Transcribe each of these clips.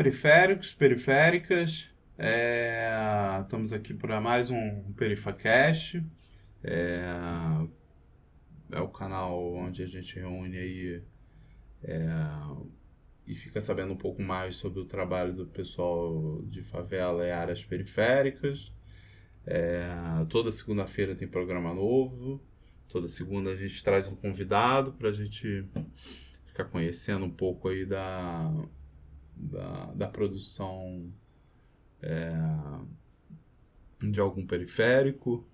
periféricos, periféricas. Estamos aqui para mais um PerifaCast. É o canal onde a gente reúne aí e fica sabendo um pouco mais sobre o trabalho do pessoal de favela e áreas periféricas. Toda segunda-feira tem programa novo. Toda segunda a gente traz um convidado para a gente ficar conhecendo um pouco aí da produção de algum periférico.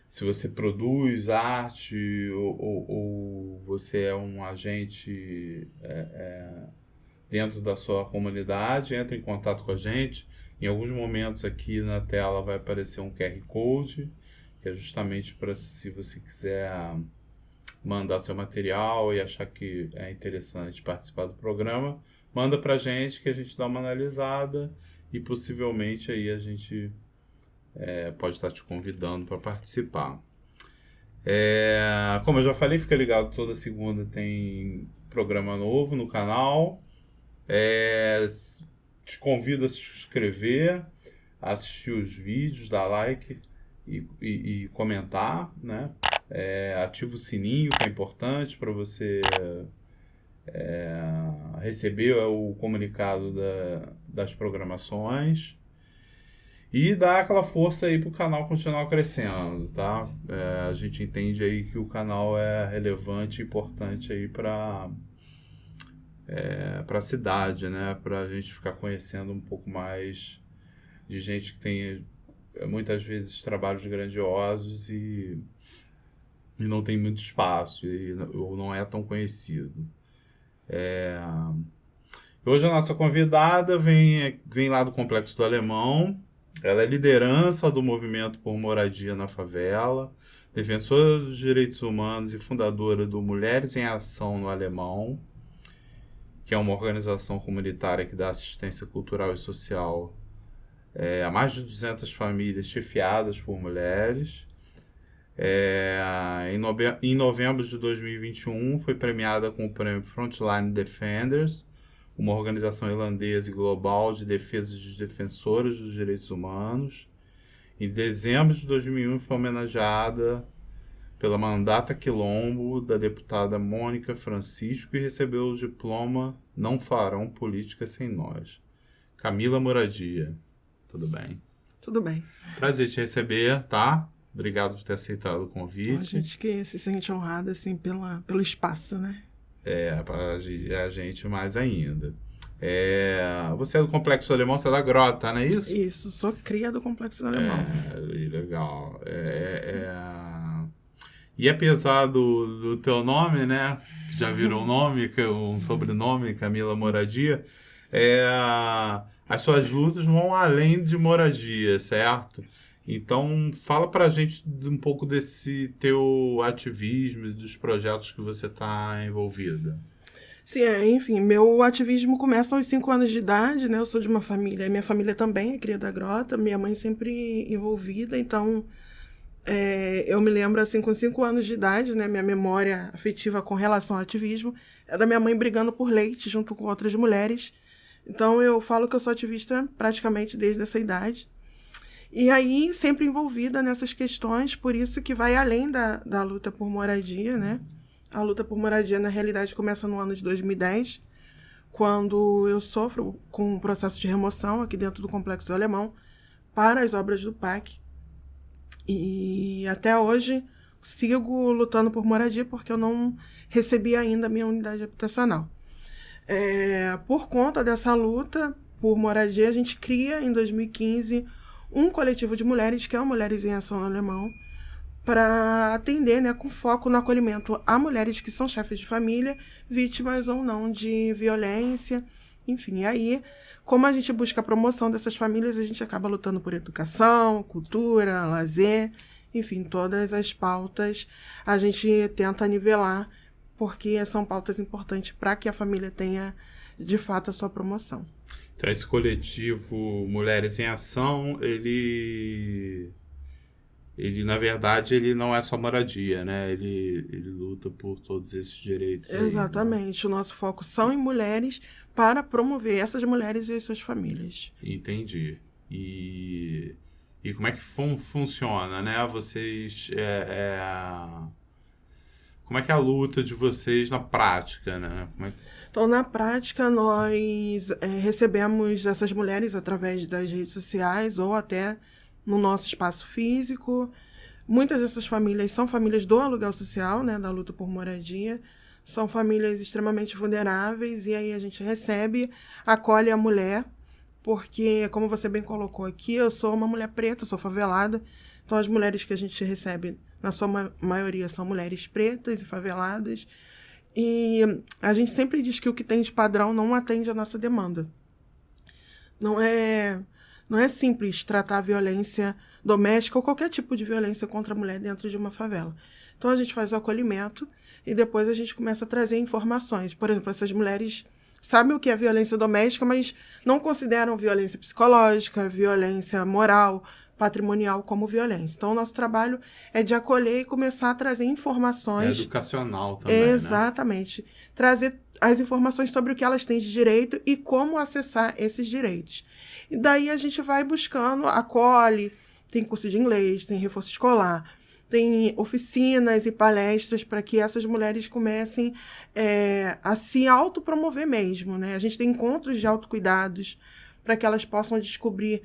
Se você produz arte ou você é um agente dentro da sua comunidade, entre em contato com a gente. Em alguns momentos aqui na tela vai aparecer um QR Code, que é justamente para, se você quiser mandar seu material e achar que é interessante participar do programa, manda para a gente que a gente dá uma analisada e possivelmente aí a gente pode estar te convidando para participar. Como eu já falei, fica ligado, toda segunda tem programa novo no canal. Te convido a se inscrever, a assistir os vídeos, dar like e comentar, né? Ativa o sininho, que é importante para você receber o comunicado das programações e dar aquela força aí para o canal continuar crescendo, tá? A gente entende aí que o canal é relevante e importante aí para a cidade, né? Para a gente ficar conhecendo um pouco mais de gente que tem muitas vezes trabalhos grandiosos e não tem muito espaço ou não é tão conhecido. Hoje a nossa convidada vem lá do Complexo do Alemão. Ela é liderança do movimento por moradia na favela, defensora dos direitos humanos e fundadora do Mulheres em Ação no Alemão, que é uma organização comunitária que dá assistência cultural e social a mais de 200 famílias chefiadas por mulheres. Em novembro de 2021, foi premiada com o prêmio Frontline Defenders, uma organização irlandesa e global de defesa de defensoras dos direitos humanos. Em dezembro de 2001, foi homenageada pela Mandata Quilombo, da deputada Mônica Francisco, e recebeu o diploma Não Farão Política Sem Nós. Camila Moradia, tudo bem? Tudo bem. Prazer te receber, tá? Obrigado por ter aceitado o convite. A gente que se sente honrada, assim, pelo espaço, né? A gente mais ainda. Você é do Complexo do Alemão, você é da Grota, não é isso? Isso, sou cria do Complexo do Alemão. Legal. E apesar do teu nome, né? Já virou um sobrenome, Camila Moradia, as suas lutas vão além de moradia, certo? Então, fala pra gente um pouco desse teu ativismo e dos projetos que você está envolvida. Sim, enfim, meu ativismo começa aos 5 anos de idade, né? Eu sou de uma família, minha família também é cria da Grota, minha mãe sempre envolvida, então eu me lembro, assim, com 5 anos de idade, né? Minha memória afetiva com relação ao ativismo é da minha mãe brigando por leite junto com outras mulheres. Então, eu falo que eu sou ativista praticamente desde essa idade. E aí, sempre envolvida nessas questões, por isso que vai além da luta por moradia, né? A luta por moradia, na realidade, começa no ano de 2010, quando eu sofro com um processo de remoção aqui dentro do Complexo do Alemão para as obras do PAC. E até hoje sigo lutando por moradia porque eu não recebi ainda a minha unidade habitacional. Por conta dessa luta por moradia, a gente cria, em 2015, um coletivo de mulheres, que é o Mulheres em Ação no Alemão, para atender, né, com foco no acolhimento a mulheres que são chefes de família, vítimas ou não de violência, enfim. E aí, como a gente busca a promoção dessas famílias, a gente acaba lutando por educação, cultura, lazer, enfim, todas as pautas a gente tenta nivelar, porque são pautas importantes para que a família tenha, de fato, a sua promoção. Então, esse coletivo Mulheres em Ação, ele na verdade, ele não é só moradia, né? Ele luta por todos esses direitos. Exatamente. Aí, né? O nosso foco são em mulheres, para promover essas mulheres e as suas famílias. Entendi. E como é que funciona, né? Vocês... Como é que é a luta de vocês na prática, né? Então, na prática, nós recebemos essas mulheres através das redes sociais ou até no nosso espaço físico. Muitas dessas famílias são famílias do aluguel social, né, da luta por moradia. São famílias extremamente vulneráveis e aí a gente recebe, acolhe a mulher, porque, como você bem colocou aqui, eu sou uma mulher preta, sou favelada. Então, as mulheres que a gente recebe, na sua maioria, são mulheres pretas e faveladas. E a gente sempre diz que o que tem de padrão não atende à nossa demanda. Não é simples tratar a violência doméstica ou qualquer tipo de violência contra a mulher dentro de uma favela. Então, a gente faz o acolhimento e depois a gente começa a trazer informações. Por exemplo, essas mulheres sabem o que é violência doméstica, mas não consideram violência psicológica, violência moral, patrimonial como violência. Então, o nosso trabalho é de acolher e começar a trazer informações... É educacional também, exatamente. Né? Trazer as informações sobre o que elas têm de direito e como acessar esses direitos. E daí a gente vai buscando, acolhe, tem curso de inglês, tem reforço escolar, tem oficinas e palestras para que essas mulheres comecem a se autopromover mesmo, né? A gente tem encontros de autocuidados para que elas possam descobrir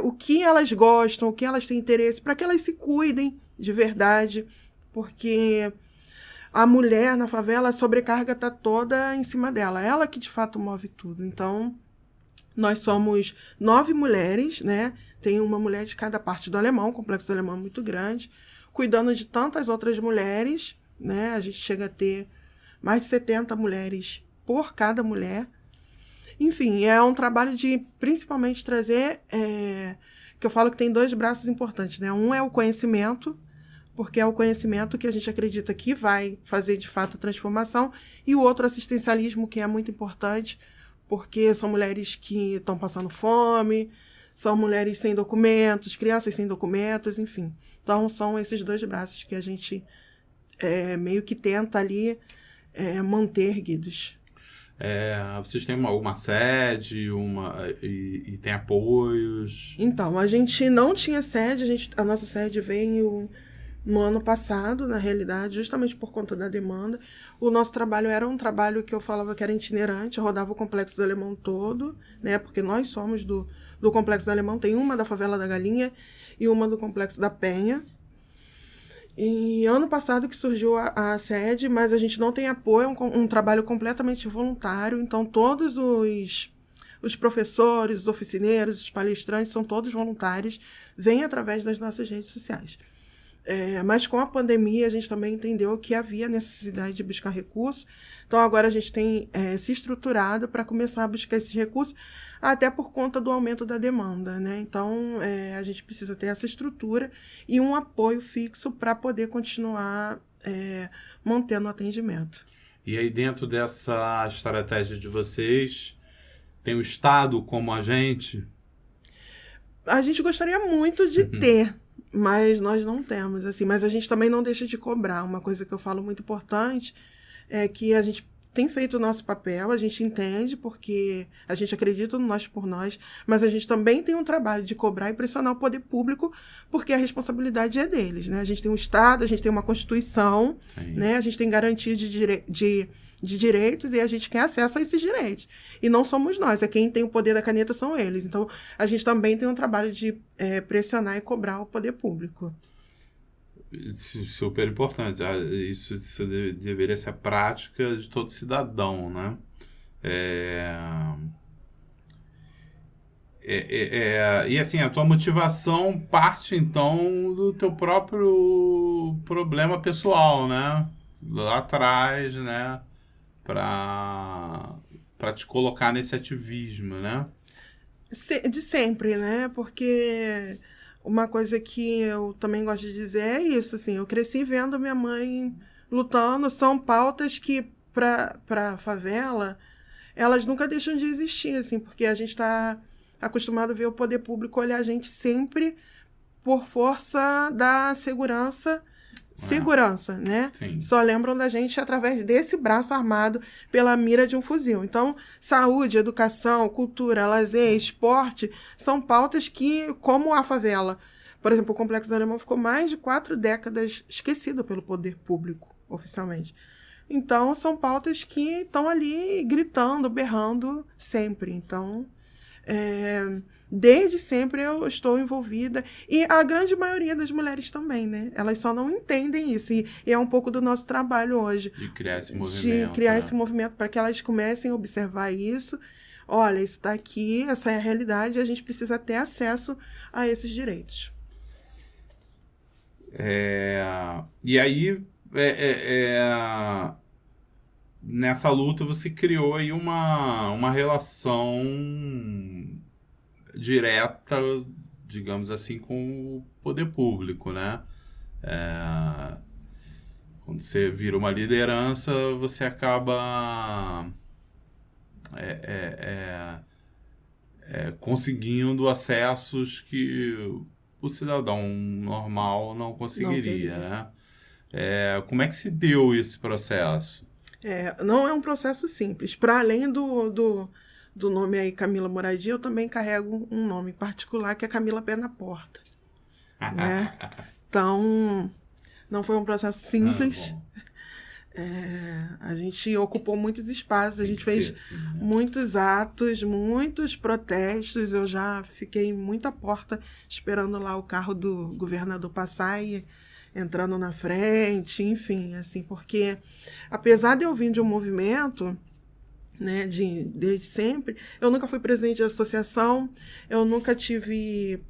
o que elas gostam, o que elas têm interesse, para que elas se cuidem de verdade, porque a mulher na favela, a sobrecarga está toda em cima dela, ela que de fato move tudo. Então, nós somos 9 mulheres, né? Tem uma mulher de cada parte do Alemão, o Complexo do Alemão é muito grande, cuidando de tantas outras mulheres, né? A gente chega a ter mais de 70 mulheres por cada mulher. Enfim, é um trabalho de, principalmente, trazer... que eu falo que tem 2 braços importantes, né? Um é o conhecimento, porque é o conhecimento que a gente acredita que vai fazer, de fato, a transformação, e o outro assistencialismo, que é muito importante, porque são mulheres que estão passando fome, são mulheres sem documentos, crianças sem documentos, enfim. Então, são esses 2 braços que a gente meio que tenta ali manter erguidos. Vocês têm alguma sede e tem apoios? Então, a gente não tinha sede, a nossa sede veio no ano passado, na realidade, justamente por conta da demanda. O nosso trabalho era um trabalho que eu falava que era itinerante, rodava o Complexo do Alemão todo, né? Porque nós somos do Complexo do Alemão, tem uma da Favela da Galinha e uma do Complexo da Penha. E ano passado que surgiu a sede, mas a gente não tem apoio, é um trabalho completamente voluntário, então todos os professores, os oficineiros, os palestrantes são todos voluntários, vêm através das nossas redes sociais. Mas com a pandemia a gente também entendeu que havia necessidade de buscar recursos, então agora a gente tem se estruturado para começar a buscar esses recursos, até por conta do aumento da demanda, né? Então a gente precisa ter essa estrutura e um apoio fixo para poder continuar mantendo o atendimento. E aí dentro dessa estratégia de vocês, tem o Estado como agente? A gente gostaria muito de ter, mas nós não temos, assim. Mas a gente também não deixa de cobrar. Uma coisa que eu falo muito importante é que a gente tem feito o nosso papel, a gente entende, porque a gente acredita no nós por nós, mas a gente também tem um trabalho de cobrar e pressionar o poder público, porque a responsabilidade é deles, né? A gente tem um Estado, a gente tem uma Constituição, né? A gente tem garantia de direitos e a gente quer acesso a esses direitos. E não somos nós, quem tem o poder da caneta são eles. Então, a gente também tem um trabalho de pressionar e cobrar o poder público. Super importante. Isso deveria ser a prática de todo cidadão, né? E assim, a tua motivação parte, então, do teu próprio problema pessoal, né? Lá atrás, né? Para te colocar nesse ativismo, né? De sempre, né? Porque uma coisa que eu também gosto de dizer é isso, assim, eu cresci vendo minha mãe lutando, são pautas que, para a favela, elas nunca deixam de existir, assim, porque a gente está acostumado a ver o poder público olhar a gente sempre por força da segurança, segurança, né? Sim. Só lembram da gente através desse braço armado pela mira de um fuzil. Então, saúde, educação, cultura, lazer, esporte, são pautas que, como a favela, por exemplo, o Complexo do Alemão ficou mais de 4 décadas esquecido pelo poder público, oficialmente. Então, são pautas que estão ali gritando, berrando sempre. Então, desde sempre eu estou envolvida. E a grande maioria das mulheres também, né? Elas só não entendem isso. E é um pouco do nosso trabalho hoje. De criar esse movimento. De criar esse movimento para que elas comecem a observar isso. Olha, isso está aqui, essa é a realidade, e a gente precisa ter acesso a esses direitos. E aí, nessa luta, você criou aí uma relação direta, digamos assim, com o poder público, né? Quando você vira uma liderança, você acaba conseguindo acessos que o cidadão normal não conseguiria, né? Como é que se deu esse processo? Não é um processo simples. Para além do nome aí, Camila Moradia, eu também carrego um nome particular, que é Camila Pé na Porta. Né? Então, não foi um processo simples. A gente ocupou muitos espaços, a gente fez assim, né? muitos atos, muitos protestos. Eu já fiquei muita porta esperando lá o carro do governador passar e entrando na frente, enfim, assim, porque apesar de eu vir de um movimento, né, desde sempre, eu nunca fui presidente de associação, eu nunca tive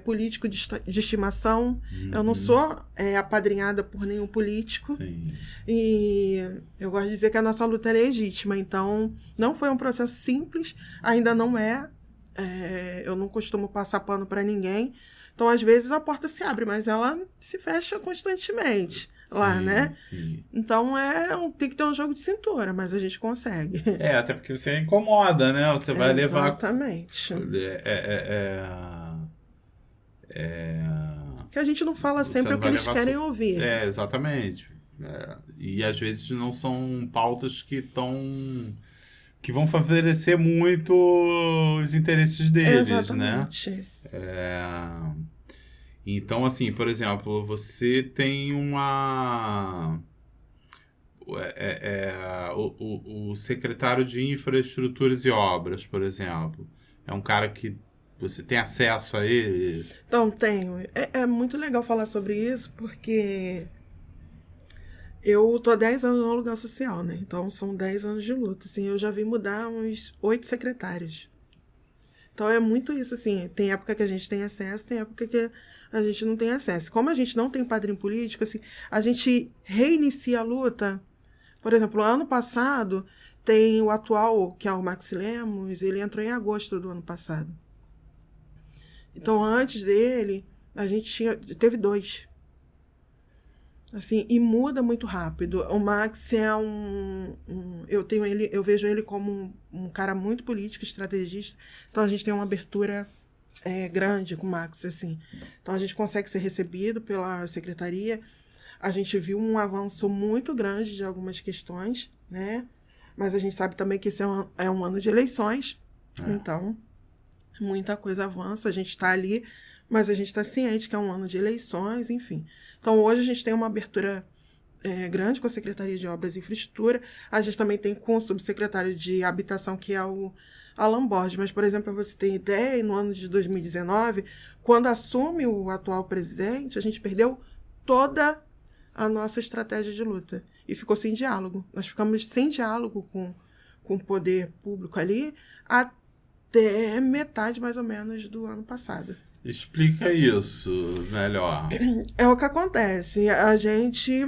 político de estimação, eu não sou apadrinhada por nenhum político. Sim. E eu gosto de dizer que a nossa luta é legítima, então não foi um processo simples, ainda não é, eu não costumo passar pano para ninguém, então às vezes a porta se abre, mas ela se fecha constantemente lá, né? Sim. Então tem que ter um jogo de cintura, mas a gente consegue. Até porque você incomoda, né? Você vai levar... Exatamente. Que a gente não fala sempre o que eles querem ouvir. Exatamente. E às vezes não são pautas que vão favorecer muito os interesses deles, exatamente, né? Então, assim, por exemplo, você tem o secretário de Infraestruturas e Obras, por exemplo. É um cara que você tem acesso a ele? Então, tenho. É muito legal falar sobre isso, porque eu tô há 10 anos no aluguel social, né? Então, são 10 anos de luta. Assim, eu já vi mudar uns 8 secretários. Então, é muito isso, assim. Tem época que a gente tem acesso, tem época que a gente não tem acesso. Como a gente não tem padrinho político, assim, a gente reinicia a luta. Por exemplo, ano passado, tem o atual, que é o Max Lemos, ele entrou em agosto do ano passado. Então, antes dele, a gente teve 2. Assim, e muda muito rápido. O Max é eu vejo ele como um cara muito político, estrategista. Então, a gente tem uma abertura grande com o Max, assim. Então, a gente consegue ser recebido pela secretaria. A gente viu um avanço muito grande de algumas questões, né? Mas a gente sabe também que esse é um ano de eleições. Então, muita coisa avança. A gente está ali, mas a gente está ciente que é um ano de eleições, enfim. Então, hoje a gente tem uma abertura grande com a Secretaria de Obras e Infraestrutura. A gente também tem com o subsecretário de Habitação, que é o Alan Borges. Mas, por exemplo, para você ter ideia, no ano de 2019, quando assume o atual presidente, a gente perdeu toda a nossa estratégia de luta e ficou sem diálogo. Nós ficamos sem diálogo com o poder público ali até metade, mais ou menos, do ano passado. Explica isso melhor. É o que acontece. A gente...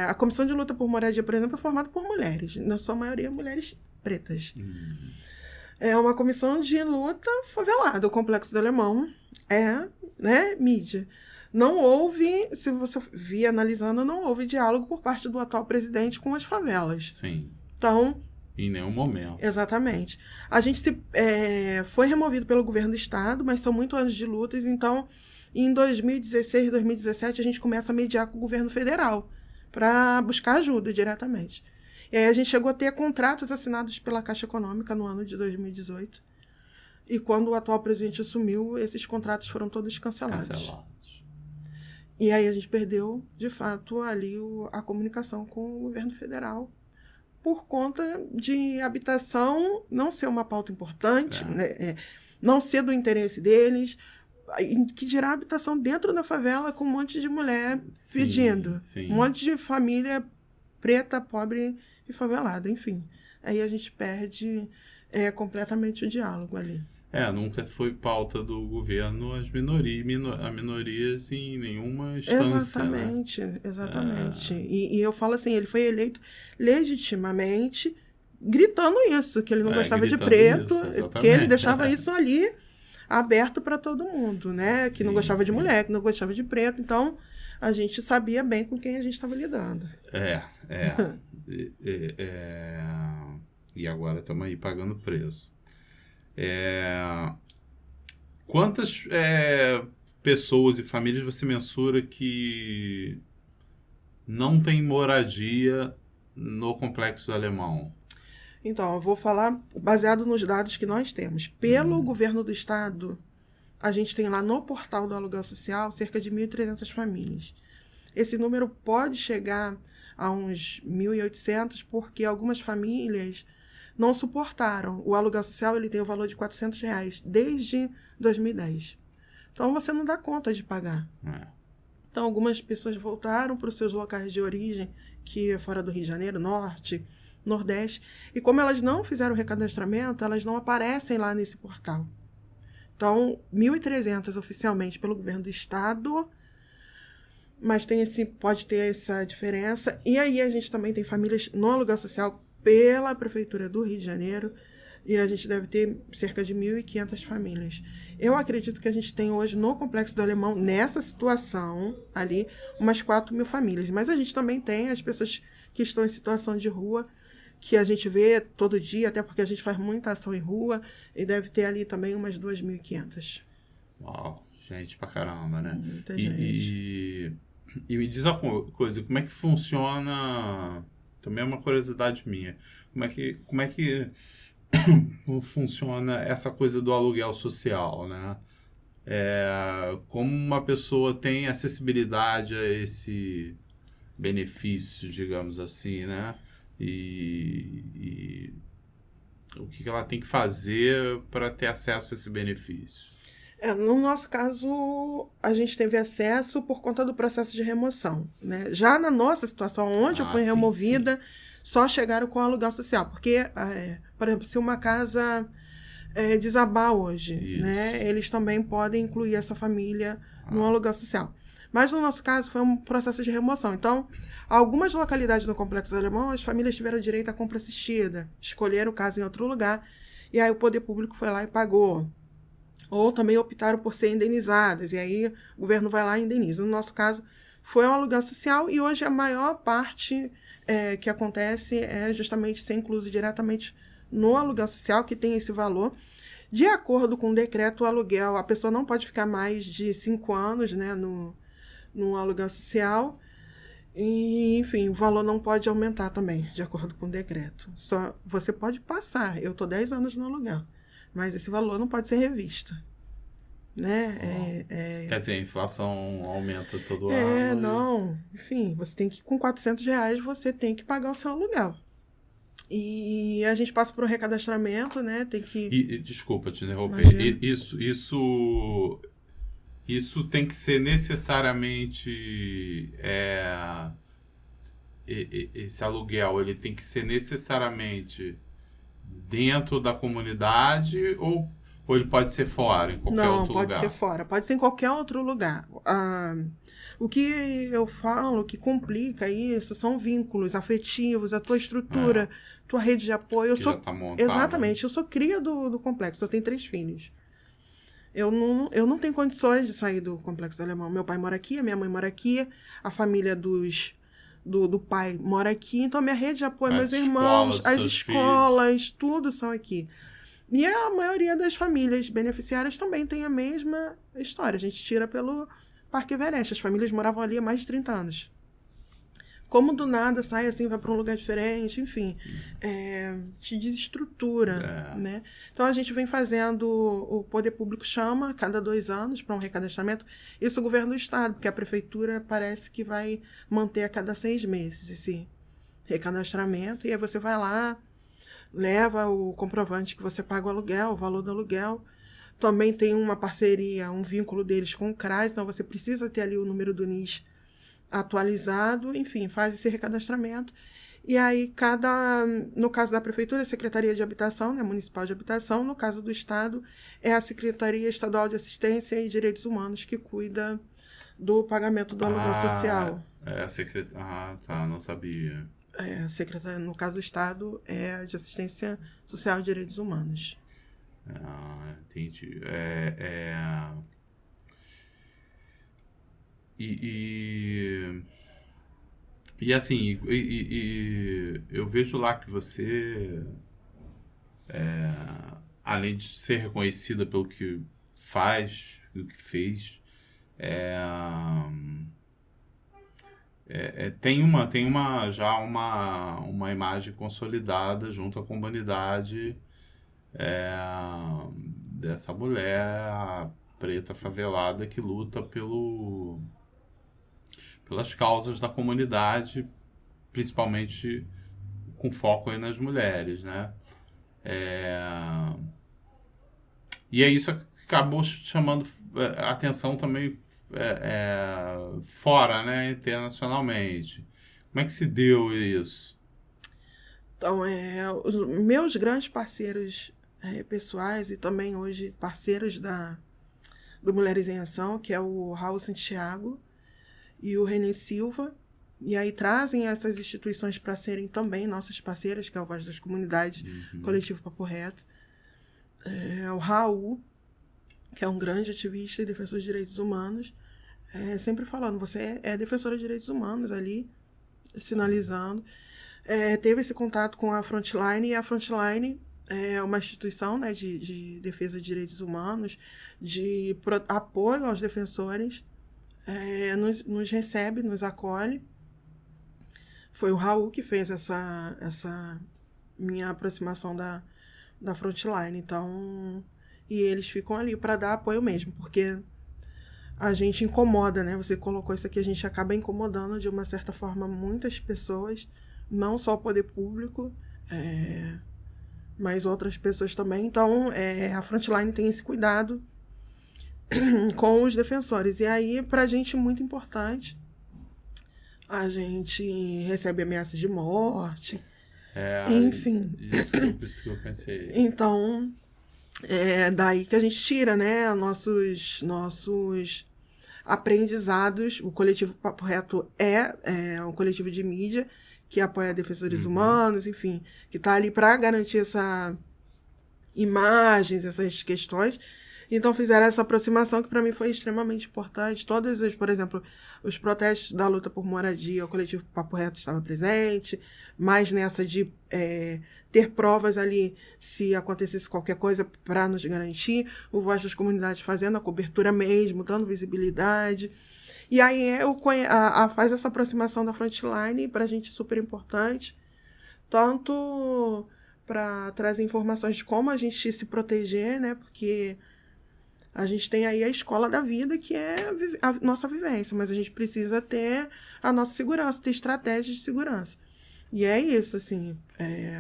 a Comissão de Luta por Moradia, por exemplo, é formada por mulheres. Na sua maioria, mulheres pretas. É uma comissão de luta favelada. O Complexo do Alemão né, mídia. Não houve, se você vir analisando, não houve diálogo por parte do atual presidente com as favelas. Sim. Então... Em nenhum momento. Exatamente. A gente foi removido pelo governo do estado, mas são muitos anos de lutas, então E em 2016, 2017, a gente começa a mediar com o governo federal para buscar ajuda diretamente. E aí a gente chegou a ter contratos assinados pela Caixa Econômica no ano de 2018. E quando o atual presidente assumiu, esses contratos foram todos cancelados. E aí a gente perdeu, de fato, ali a comunicação com o governo federal por conta de habitação não ser uma pauta importante, né? Não ser do interesse deles, que dirá habitação dentro da favela com um monte de mulher pedindo. Um monte de família preta, pobre e favelada, enfim. Aí a gente perde completamente o diálogo ali. Nunca foi pauta do governo as minorias em nenhuma instância. Exatamente. E eu falo assim, ele foi eleito legitimamente gritando isso, que ele não gostava de preto, que ele deixava isso ali aberto para todo mundo, né? Que não gostava de mulher, que não gostava de preto. Então, a gente sabia bem com quem a gente estava lidando. E agora estamos aí pagando preço. Quantas pessoas e famílias você mensura que não tem moradia no Complexo do Alemão? Então, eu vou falar baseado nos dados que nós temos. Pelo governo do estado, a gente tem lá no portal do aluguel social cerca de 1.300 famílias. Esse número pode chegar a uns 1.800 porque algumas famílias não suportaram. O aluguel social ele tem o valor de R$400 desde 2010. Então, você não dá conta de pagar. Então, algumas pessoas voltaram para os seus locais de origem, que é fora do Rio de Janeiro, Norte, Nordeste. E como elas não fizeram o recadastramento, elas não aparecem lá nesse portal. Então, 1.300 oficialmente pelo governo do estado, mas pode ter essa diferença. E aí a gente também tem famílias no aluguel social pela Prefeitura do Rio de Janeiro, e a gente deve ter cerca de 1.500 famílias. Eu acredito que a gente tem hoje no Complexo do Alemão, nessa situação ali, umas 4.000 famílias. Mas a gente também tem as pessoas que estão em situação de rua, que a gente vê todo dia, até porque a gente faz muita ação em rua, e deve ter ali também umas 2.500. Uau, gente pra caramba, né? Muita gente. E me diz uma coisa, como é que funciona... Também é uma curiosidade minha. Como é que funciona essa coisa do aluguel social, né? Como uma pessoa tem acessibilidade a esse benefício, digamos assim, né? E o que ela tem que fazer para ter acesso a esse benefício? No nosso caso, a gente teve acesso por conta do processo de remoção, né? Já na nossa situação, onde eu fui removida, só chegaram com aluguel social. Porque, por exemplo, se uma casa desabar hoje, né, eles também podem incluir essa família no aluguel social. Mas no nosso caso, foi um processo de remoção. Então, algumas localidades no Complexo do Alemão, as famílias tiveram direito à compra assistida, escolheram casa em outro lugar, e aí o poder público foi lá e pagou. Ou também optaram por ser indenizadas, e aí o governo vai lá e indeniza. No nosso caso, foi um aluguel social, e hoje a maior parte que acontece é justamente ser incluso diretamente no aluguel social, que tem esse valor. De acordo com o decreto, o aluguel, a pessoa não pode ficar mais de 5 anos, né, no aluguel social, e, enfim, o valor não pode aumentar também, de acordo com o decreto. Só você pode passar, eu estou 10 anos no aluguel, mas esse valor não pode ser revisto, né? Quer dizer, a inflação aumenta todo ano. Não. Enfim, você tem que, com R$400, você tem que pagar o seu aluguel. E a gente passa por um recadastramento, né? Tem que... Desculpa te interromper. Isso tem que ser necessariamente... esse aluguel, ele tem que ser necessariamente dentro da comunidade ou ele pode ser fora, em qualquer outro lugar? Não, pode ser fora. Pode ser em qualquer outro lugar. O que eu falo que complica isso são vínculos afetivos, a tua estrutura, tua rede de apoio. Já tá montada. Exatamente. Eu sou cria do complexo. Eu tenho 3 filhos. Eu não tenho condições de sair do Complexo Alemão. Meu pai mora aqui, a minha mãe mora aqui, a família do pai mora aqui. Então, minha rede de apoio, meus irmãos, as escolas, tudo são aqui. E a maioria das famílias beneficiárias também tem a mesma história. A gente tira pelo Parque Everest. As famílias moravam ali há mais de 30 anos. Como do nada sai assim, vai para um lugar diferente, enfim, te desestrutura, né? Então a gente vem fazendo, o poder público chama a cada 2 anos para um recadastramento, isso o governo do estado, porque a prefeitura parece que vai manter a cada 6 meses esse recadastramento, e aí você vai lá, leva o comprovante que você paga o aluguel, o valor do aluguel. Também tem uma parceria, um vínculo deles com o CRAS, então você precisa ter ali o número do NIS atualizado, enfim, faz esse recadastramento. E aí, no caso da Prefeitura, a Secretaria de Habitação, né, Municipal de Habitação, no caso do Estado, é a Secretaria Estadual de Assistência e Direitos Humanos, que cuida do pagamento do aluguel social. Tá, não sabia. A Secretaria, no caso do Estado, é a de Assistência Social e Direitos Humanos. Entendi. E assim, eu vejo lá que você, além de ser reconhecida pelo que faz, pelo que fez, tem já uma imagem consolidada junto à comunidade dessa mulher preta favelada que luta pelas causas da comunidade, principalmente com foco aí nas mulheres, né? E aí isso acabou chamando a atenção também fora, né? Internacionalmente. Como é que se deu isso? Então, os meus grandes parceiros pessoais e também hoje parceiros do Mulheres em Ação, que é o Raul Santiago e o René Silva, e aí trazem essas instituições para serem também nossas parceiras, que é o Voz das Comunidades, Coletivo Papo Reto. O Raul, que é um grande ativista e defensor de direitos humanos, sempre falando, você é defensora de direitos humanos ali, sinalizando. Teve esse contato com a Frontline, e a Frontline é uma instituição, né, de defesa de direitos humanos, de apoio aos defensores, nos recebe, nos acolhe. Foi o Raul que fez essa minha aproximação da Frontline. Então, e eles ficam ali para dar apoio mesmo, porque a gente incomoda, né? Você colocou isso aqui, a gente acaba incomodando de uma certa forma muitas pessoas, não só o poder público, mas outras pessoas também. Então, a Frontline tem esse cuidado com os defensores. E aí, pra gente, muito importante, a gente recebe ameaças de morte, enfim. Isso que eu pensei. Então, daí que a gente tira, né, nossos aprendizados. O Coletivo Papo Reto é um coletivo de mídia que apoia defensores humanos, enfim, que está ali para garantir essas imagens, essas questões. Então fizeram essa aproximação que para mim foi extremamente importante. Por exemplo, os protestos da luta por moradia, o Coletivo Papo Reto estava presente, mas nessa de ter provas ali se acontecesse qualquer coisa para nos garantir, o Voz das Comunidades fazendo a cobertura mesmo, dando visibilidade. E aí faz essa aproximação da Frontline, para a gente super importante, tanto para trazer informações de como a gente se proteger, né? Porque a gente tem aí a escola da vida, que é a nossa vivência, mas a gente precisa ter a nossa segurança, ter estratégias de segurança. E é isso, assim,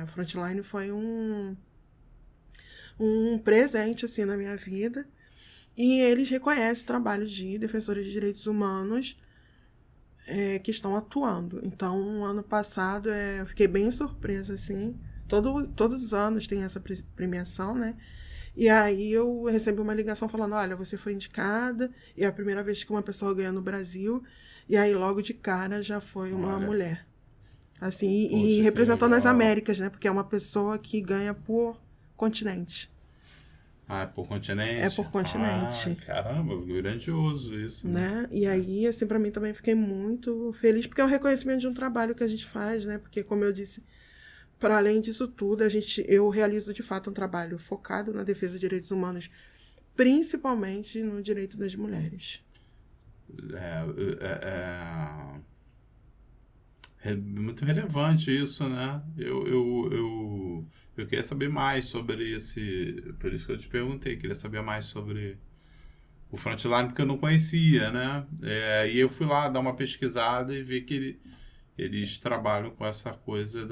a Frontline foi um presente, assim, na minha vida. E eles reconhecem o trabalho de defensores de direitos humanos que estão atuando. Então, ano passado, eu fiquei bem surpresa, assim. Todos os anos tem essa premiação, né? E aí eu recebi uma ligação falando, olha, você foi indicada, e é a primeira vez que uma pessoa ganha no Brasil, e aí logo de cara já foi uma mulher. Assim, e representando as Américas, né? Porque é uma pessoa que ganha por continente. É por continente? É por continente. Caramba, grandioso isso, né? E aí, assim, pra mim também fiquei muito feliz, porque é um reconhecimento de um trabalho que a gente faz, né? Porque, como eu disse, Para além disso tudo, eu realizo de fato um trabalho focado na defesa dos direitos humanos, principalmente no direito das mulheres. É muito relevante isso, né? Eu queria saber mais sobre por isso que eu te perguntei, queria saber mais sobre o Frontline, porque eu não conhecia, né? E eu fui lá dar uma pesquisada e vi que eles trabalham com essa coisa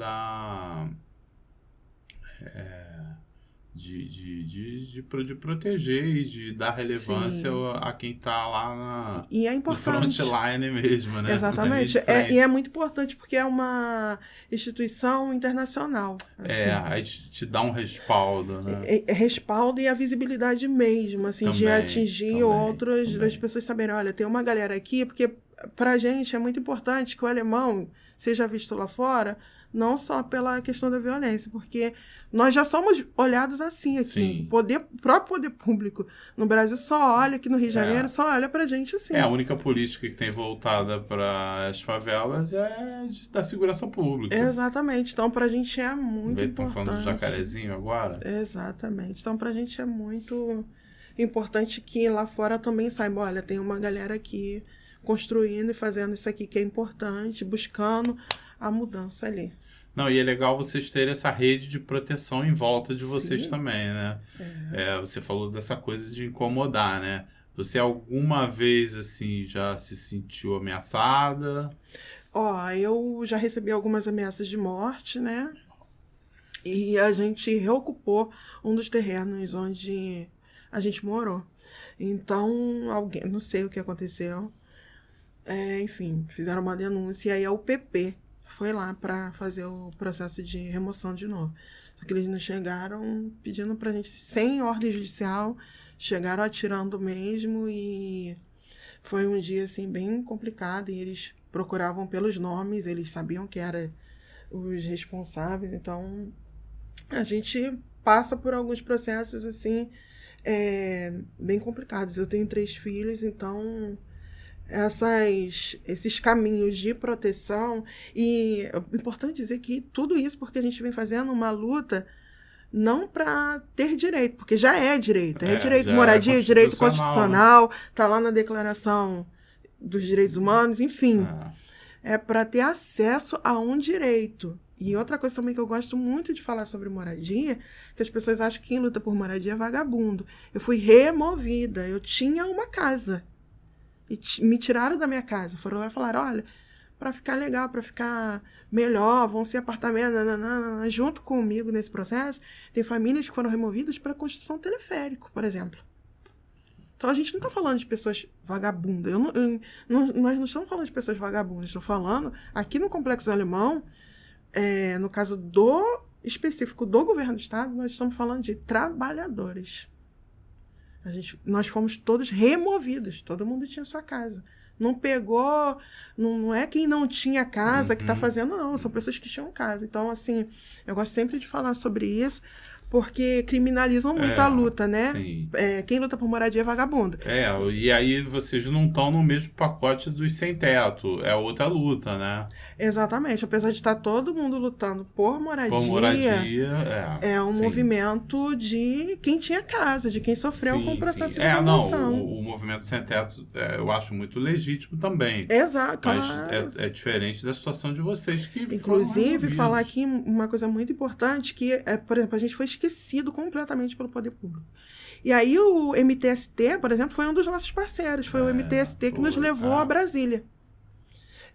de proteger e de dar relevância Sim. a quem está lá E é no importante. frontline mesmo, né? Exatamente. E é muito importante porque é uma instituição internacional. Assim. Aí te dá um respaldo, né? Respaldo e a visibilidade mesmo, assim, de atingir outros, das pessoas saberem, olha, tem uma galera aqui, porque pra gente é muito importante que o alemão seja visto lá fora, não só pela questão da violência, porque nós já somos olhados assim aqui. O próprio poder público no Brasil só olha, aqui no Rio de Janeiro, só olha pra gente assim. A única política que tem voltada para as favelas é da segurança pública. Exatamente. Então, pra gente é muito importante. Estão falando do Jacarezinho agora? Exatamente. Então, pra gente é muito importante que lá fora também saiba, olha, tem uma galera aqui construindo e fazendo isso aqui que é importante, buscando a mudança ali. Não, e é legal vocês terem essa rede de proteção em volta de vocês também, né? Você falou dessa coisa de incomodar, né? Você alguma vez, assim, já se sentiu ameaçada? Eu já recebi algumas ameaças de morte, né? E a gente reocupou um dos terrenos onde a gente morou. Então, não sei o que aconteceu. Enfim, fizeram uma denúncia e aí a UPP foi lá para fazer o processo de remoção de novo. Só que eles não chegaram pedindo pra gente, sem ordem judicial, chegaram atirando mesmo e foi um dia, assim, bem complicado e eles procuravam pelos nomes, eles sabiam que eram os responsáveis, então a gente passa por alguns processos, assim, bem complicados. Eu tenho 3 filhos, então esses caminhos de proteção, e é importante dizer que tudo isso porque a gente vem fazendo uma luta não para ter direito, porque já é direito, direito, moradia, é direito constitucional, tá lá na Declaração dos Direitos Humanos, enfim, é para ter acesso a um direito. E outra coisa também que eu gosto muito de falar sobre moradia, que as pessoas acham que quem luta por moradia é vagabundo. Eu fui removida, eu tinha uma casa. E me tiraram da minha casa. Foram lá e falaram, olha, para ficar legal, para ficar melhor, vão ser apartamentos, junto comigo nesse processo, tem famílias que foram removidas para construção teleférico, por exemplo. Então, a gente não está falando de pessoas vagabundas. Nós não estamos falando de pessoas vagabundas. Estou falando, aqui no Complexo Alemão, no caso específico do governo do Estado, nós estamos falando de trabalhadores. Nós fomos todos removidos. Todo mundo tinha sua casa. Não pegou... Não é quem não tinha casa que está fazendo, não. São pessoas que tinham casa. Então, assim, eu gosto sempre de falar sobre isso, porque criminalizam muito a luta, né? Quem luta por moradia é vagabundo. E aí vocês não estão no mesmo pacote dos sem-teto. É outra luta, né? Exatamente. Apesar de estar todo mundo lutando por moradia, é um movimento de quem tinha casa, de quem sofreu com o processo de remoção. O movimento sem-teto eu acho muito legítimo também. Exato. Mas é diferente da situação de vocês que inclusive, falar aqui uma coisa muito importante, que, por exemplo, a gente foi esquecido completamente pelo poder público. E aí o MTST, por exemplo, foi um dos nossos parceiros. Foi o MTST que nos levou a Brasília.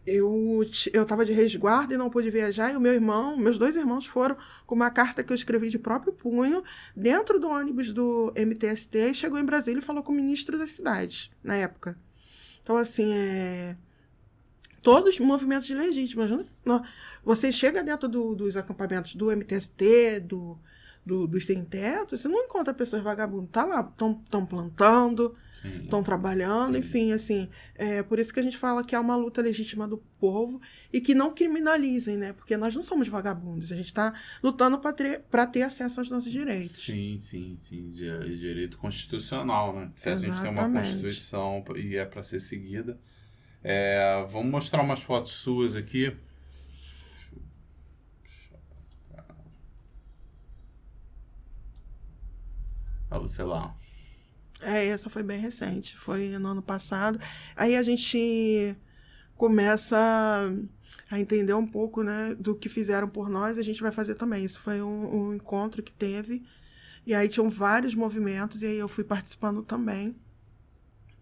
Eu estava de resguardo e não pude viajar, e meus 2 irmãos foram com uma carta que eu escrevi de próprio punho dentro do ônibus do MTST e chegou em Brasília e falou com o ministro das cidades, na época. Então, assim, todos movimentos legítimos. Você chega dentro dos acampamentos do MTST, dos sem-teto, você não encontra pessoas vagabundas. Tá lá, estão plantando, estão trabalhando, enfim, assim. Por isso que a gente fala que é uma luta legítima do povo e que não criminalizem, né? Porque nós não somos vagabundos, a gente está lutando para ter acesso aos nossos direitos. Sim. Direito constitucional, né? Se a gente tem uma Constituição e é para ser seguida. Vamos mostrar umas fotos suas aqui. sei lá. Essa foi bem recente, foi no ano passado. Aí a gente começa a entender um pouco, né, do que fizeram por nós, a gente vai fazer também. Isso foi um encontro que teve, e aí tinham vários movimentos, e aí eu fui participando também.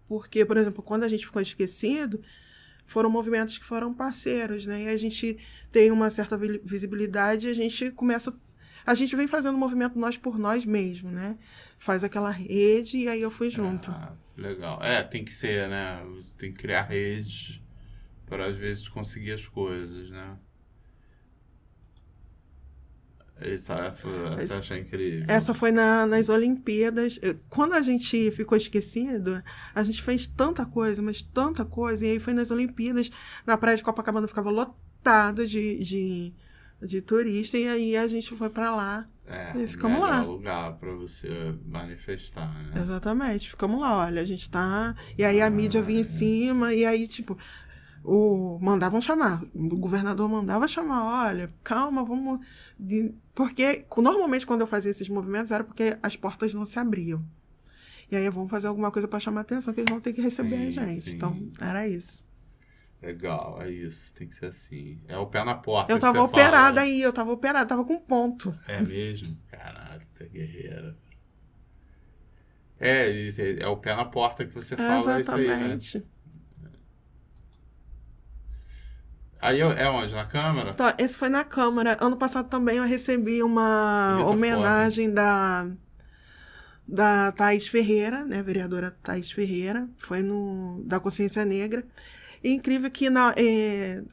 Porque, por exemplo, quando a gente ficou esquecido, foram movimentos que foram parceiros, né? E a gente tem uma certa visibilidade e a gente começa... A gente vem fazendo movimento nós por nós mesmo, né? Faz aquela rede e aí eu fui junto. Legal. Tem que ser, né? Você tem que criar redes para, às vezes, conseguir as coisas, né? Você acha incrível? Essa foi nas Olimpíadas. Quando a gente ficou esquecido, a gente fez tanta coisa, mas tanta coisa. E aí foi nas Olimpíadas, na praia de Copacabana ficava lotado de turista. E aí a gente foi pra lá e ficamos lá. É lugar pra você manifestar, né? Exatamente. Ficamos lá, olha, a gente tá... E aí a mídia vinha em cima, e aí, tipo... mandavam chamar, o governador mandava chamar, olha, calma, vamos... Porque normalmente quando eu fazia esses movimentos era porque as portas não se abriam. E aí vamos fazer alguma coisa para chamar atenção, que eles vão ter que receber a gente. Sim. Então, era isso. Legal, é isso, tem que ser assim. É o pé na porta. Eu tava operada aí, eu tava operada, tava com ponto. É mesmo? Caralho, você é guerreira. É o pé na porta que você fala. Exatamente. Isso aí, né? Aí é onde? Na Câmara? Então, esse foi na Câmara. Ano passado também eu recebi uma homenagem da Thaís Ferreira, né? Vereadora Thaís Ferreira. Foi da Consciência Negra. E incrível que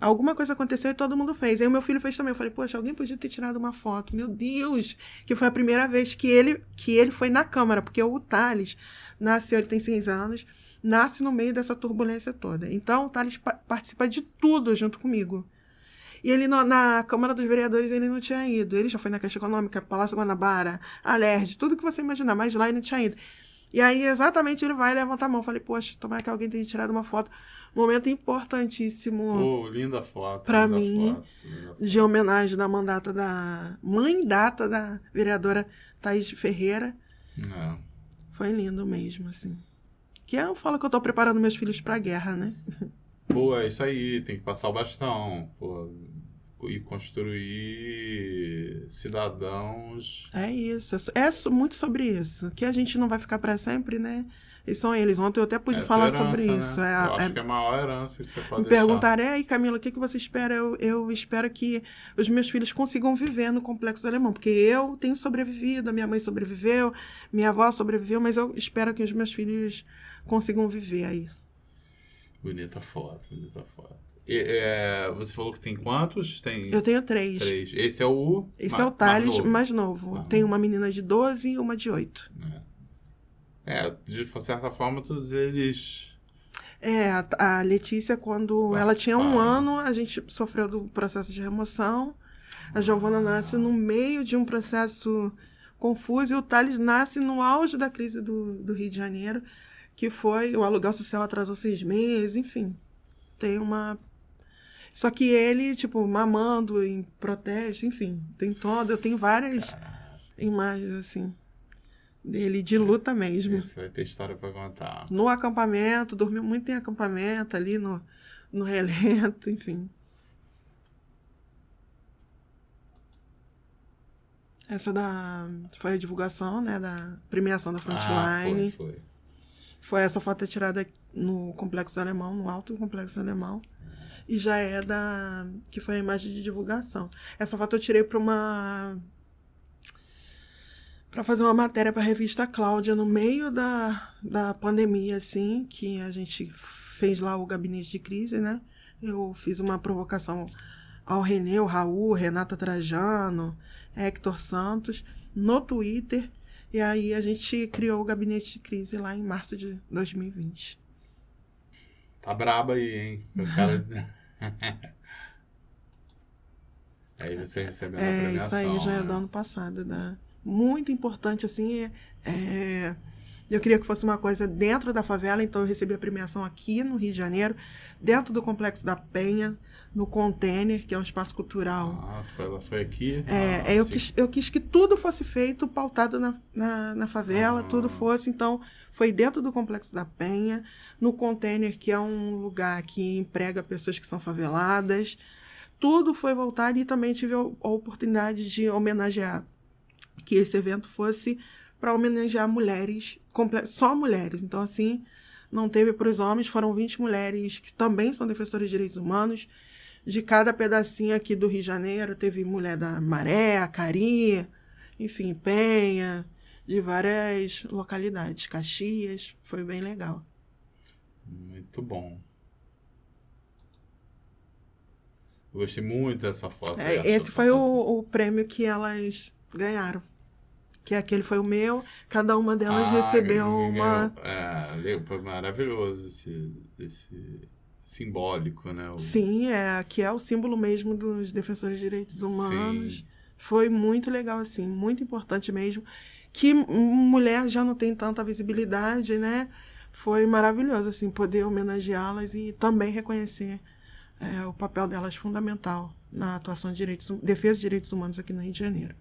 alguma coisa aconteceu e todo mundo fez. Aí o meu filho fez também. Eu falei, poxa, alguém podia ter tirado uma foto. Meu Deus! Que foi a primeira vez que ele foi na Câmara. Porque o Thales nasceu, ele tem 6 anos... nasce no meio dessa turbulência toda. Então, o Thales participa de tudo junto comigo. E ele, na Câmara dos Vereadores, ele não tinha ido. Ele já foi na Caixa Econômica, Palácio Guanabara, Alerj, tudo que você imaginar, mas lá ele não tinha ido. E aí, exatamente, ele vai levantar a mão. Falei, poxa, tomara que alguém tenha tirado uma foto. Momento importantíssimo. Linda foto. Pra mim, de homenagem da mãe data da vereadora Thaís Ferreira. Foi lindo mesmo, assim. Que eu falo que eu tô preparando meus filhos pra guerra, né? É isso aí. Tem que passar o bastão. E construir cidadãos... É isso. É muito sobre isso. Que a gente não vai ficar pra sempre, né? E são eles. Ontem eu até pude falar herança, sobre né? isso. Eu acho que é a maior herança que você pode me perguntaram, e aí, Camila, o que você espera? Eu espero que os meus filhos consigam viver no Complexo Alemão, porque eu tenho sobrevivido, a minha mãe sobreviveu, minha avó sobreviveu, mas eu espero que os meus filhos consigam viver aí. Bonita foto. Você falou que tem quantos? Eu tenho 3. Esse é o... Esse é o Thales, mais novo. Tem uma menina de 12 e uma de 8. De certa forma, todos eles... A Letícia, quando ela tinha 1 ano, a gente sofreu do processo de remoção. A Giovana nasce no meio de um processo confuso e o Thales nasce no auge da crise do Rio de Janeiro, que foi o aluguel social atrasou 6 meses, enfim. Tem uma... Só que ele, tipo, mamando em protesto, enfim. Eu tenho várias imagens, assim, dele de luta mesmo. Você vai ter história pra contar. No acampamento, dormiu muito em acampamento, ali no relento, enfim. Essa foi a divulgação, né, da premiação da Frontline. Foi essa foto tirada no Complexo Alemão, no alto do Complexo Alemão. E já que foi a imagem de divulgação. Essa foto eu tirei para fazer uma matéria para a revista Cláudia, no meio da pandemia, assim, que a gente fez lá o gabinete de crise, né? Eu fiz uma provocação ao Renê, o Raul, Renata Trajano, Hector Santos, no Twitter. E aí a gente criou o gabinete de crise lá em março de 2020. Tá braba aí, hein? O cara... Aí você recebeu a premiação. Isso aí já é do ano passado. Muito importante, assim, Eu queria que fosse uma coisa dentro da favela, então eu recebi a premiação aqui no Rio de Janeiro, dentro do Complexo da Penha, no Container, que é um espaço cultural. Ela foi aqui? Eu quis que tudo fosse feito pautado na favela, tudo fosse, então foi dentro do Complexo da Penha, no Container, que é um lugar que emprega pessoas que são faveladas. Tudo foi voltado e também tive a oportunidade de homenagear, que esse evento fosse para homenagear mulheres, só mulheres. Então, assim, não teve para os homens, foram 20 mulheres que também são defensoras de direitos humanos. De cada pedacinho aqui do Rio de Janeiro, teve mulher da Maré, Acari, enfim, Penha, de várias localidades, Caxias, foi bem legal. Muito bom. Eu gostei muito dessa foto. Esse foi o prêmio que elas ganharam. Que aquele foi o meu, cada uma delas recebeu uma... Foi maravilhoso esse simbólico, né? Sim, que é o símbolo mesmo dos defensores de direitos humanos. Sim. Foi muito legal, assim, muito importante mesmo. Que mulher já não tem tanta visibilidade, né? Foi maravilhoso, assim, poder homenageá-las e também reconhecer o papel delas fundamental na atuação de defesa de direitos humanos aqui no Rio de Janeiro.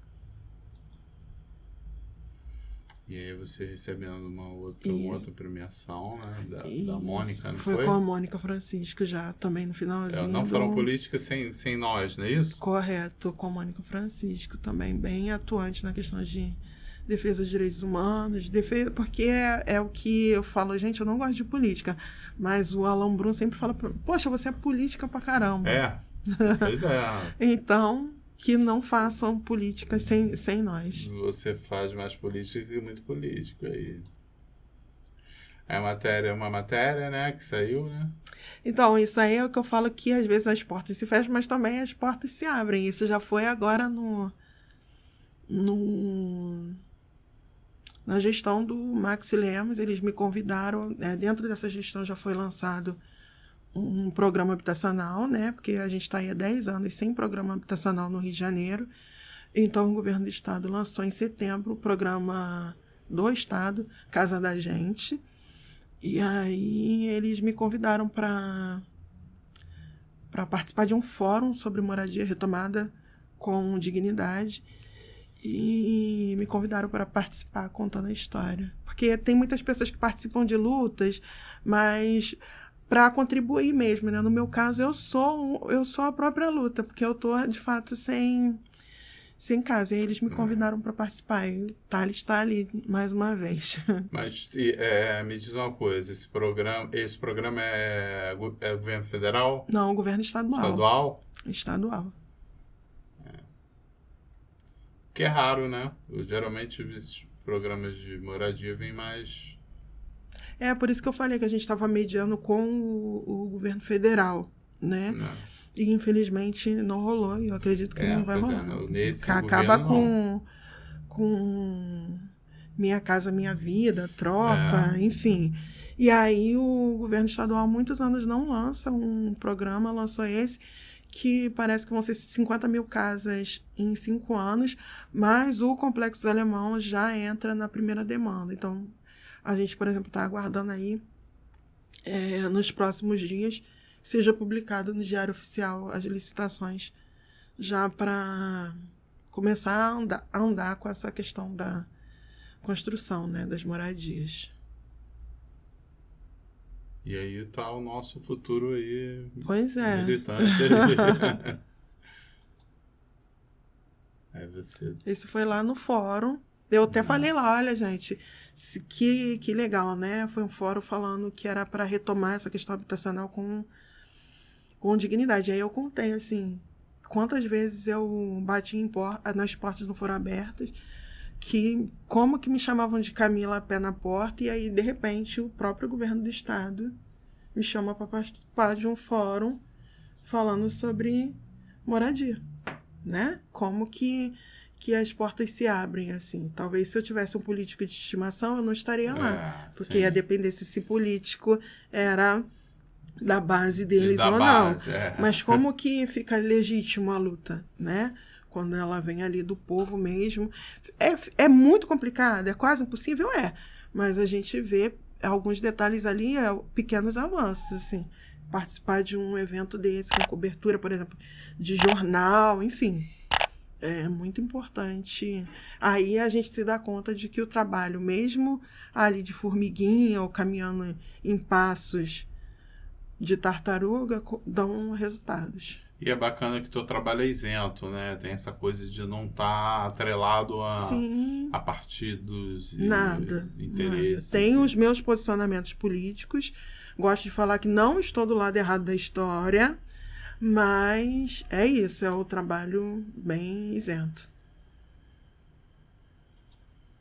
E aí você recebendo uma outra premiação, né? Da Mônica, não foi? Foi com a Mônica Francisco já, também no finalzinho. Não foram políticas sem nós, não é isso? Correto, com a Mônica Francisco também, bem atuante na questão de defesa de direitos humanos, porque é o que eu falo, gente, eu não gosto de política, mas o Alan Brum sempre fala, poxa, você é política pra caramba. Pois é. Então... que não façam política sem nós. Você faz mais política que muito político aí. Uma matéria, né, que saiu, né? Então, isso aí é o que eu falo, que às vezes as portas se fecham, mas também as portas se abrem. Isso já foi agora na gestão do Maxi Lemos, eles me convidaram, dentro dessa gestão já foi lançado um programa habitacional, né? Porque a gente está aí há 10 anos sem programa habitacional no Rio de Janeiro. Então, o governo do estado lançou em setembro o programa do estado, Casa da Gente. E aí eles me convidaram para participar de um fórum sobre moradia retomada com dignidade. E me convidaram para participar contando a história. Porque tem muitas pessoas que participam de lutas, mas... para contribuir mesmo, né? No meu caso, eu sou a própria luta, porque eu tô, de fato, sem casa. E eles me convidaram para participar. E o Thales está ali, mais uma vez. Mas me diz uma coisa, esse programa é governo federal? Não, governo estadual. Estadual. Que é raro, né? Geralmente, esses programas de moradia vêm mais... por isso que eu falei que a gente estava mediando com o governo federal, né? Não. E, infelizmente, não rolou. E eu acredito que não vai rolar. Acaba com Minha Casa Minha Vida, troca, enfim. E aí o governo estadual, há muitos anos, não lança um programa, lançou esse, que parece que vão ser 50 mil casas em 5 anos, mas o Complexo do Alemão já entra na primeira demanda. Então... a gente, por exemplo, está aguardando aí, nos próximos dias, seja publicado no Diário Oficial as licitações, já para começar a andar com essa questão da construção, né, das moradias. E aí está o nosso futuro aí. Pois é. Militante. Esse foi lá no fórum. Eu até falei lá, olha, gente, que legal, né? Foi um fórum falando que era para retomar essa questão habitacional com dignidade. Aí eu contei, assim, quantas vezes eu bati nas portas não foram abertas, como que me chamavam de Camila a pé na porta, e aí, de repente, o próprio governo do estado me chama para participar de um fórum falando sobre moradia, né? Como que as portas se abrem, assim. Talvez se eu tivesse um político de estimação, eu não estaria lá. Porque ia depender se esse político era da base deles ou não. Mas como que fica legítima a luta, né? Quando ela vem ali do povo mesmo. É muito complicado, é quase impossível, mas a gente vê alguns detalhes ali, pequenos avanços, assim. Participar de um evento desse, com cobertura, por exemplo, de jornal, enfim. É muito importante. Aí a gente se dá conta de que o trabalho, mesmo ali de formiguinha ou caminhando em passos de tartaruga, dão resultados. E é bacana que teu trabalho é isento, né? Tem essa coisa de não estar atrelado a partidos e interesses. Nada. Tenho os meus posicionamentos políticos. Gosto de falar que não estou do lado errado da história, mas é isso, é o trabalho bem isento.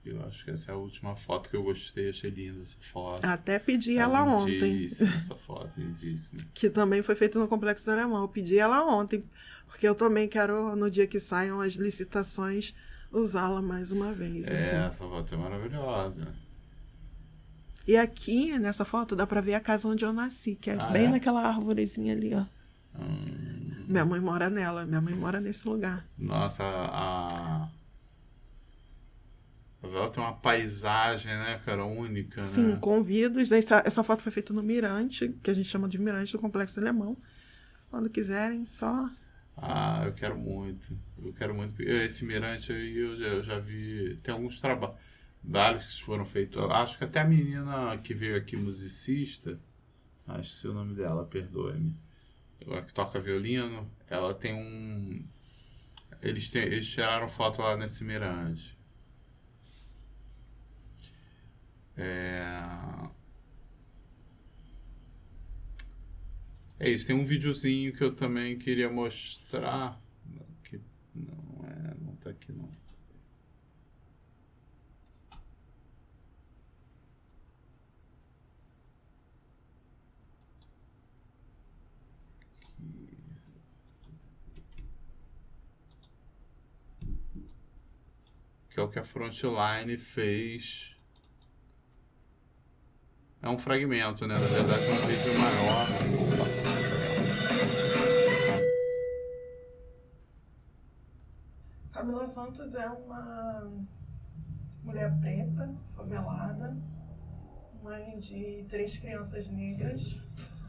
Eu acho que essa é a última foto que eu gostei, achei linda essa foto. Até pedi ela ontem. Essa foto, lindíssima. Que também foi feita no Complexo do Alemão. Eu pedi ela ontem, porque eu também quero, no dia que saiam as licitações, usá-la mais uma vez. Assim. Essa foto é maravilhosa. E aqui, nessa foto, dá pra ver a casa onde eu nasci, que é bem naquela árvorezinha ali, ó. Minha mãe mora nela, minha mãe mora nesse lugar. Nossa, ela tem uma paisagem, né, cara, única, Sim, né? com vidros. Essa foto foi feita no Mirante, que a gente chama de Mirante do Complexo Alemão. Quando quiserem, só... Eu quero muito. Eu quero muito. Esse mirante aí eu já vi. Tem alguns trabalhos que foram feitos. Acho que até a menina que veio aqui, musicista, acho que é o nome dela, perdoe-me. Ela que toca violino, ela tem um. Eles tiraram foto lá nesse mirante. É isso, tem um videozinho que eu também queria mostrar. Que não tá aqui não. Que é o que a Frontline fez. É um fragmento, né? Na verdade, é um vídeo maior. Camila Santos é uma mulher preta, favelada, mãe de 3 crianças negras.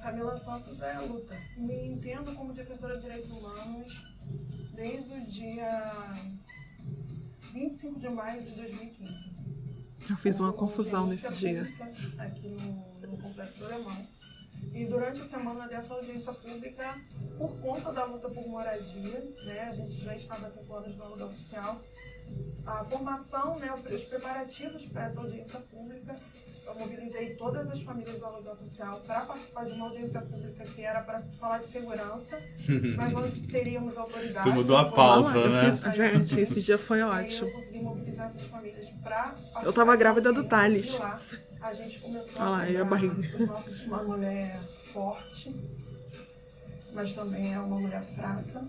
Camila Santos é a luta. Me entendo como defensora de direitos humanos desde o dia 25 de maio de 2015. Eu fiz uma confusão nesse dia. Aqui no Complexo do Alemão. E durante a semana dessa audiência pública, por conta da luta por moradia, né, a gente já estava há 5 anos no aluguel social, a formação, né, os preparativos para essa audiência pública, eu mobilizei todas as famílias do aluguel social para participar de uma audiência pública que era para falar de segurança, mas onde teríamos autoridade. Tu mudou a pauta, né? Gente, esse dia foi ótimo. Eu consegui mobilizar essas famílias para... Eu tava grávida do Thales. A gente começou a lá, a barriga. Uma mulher forte, mas também é uma mulher fraca.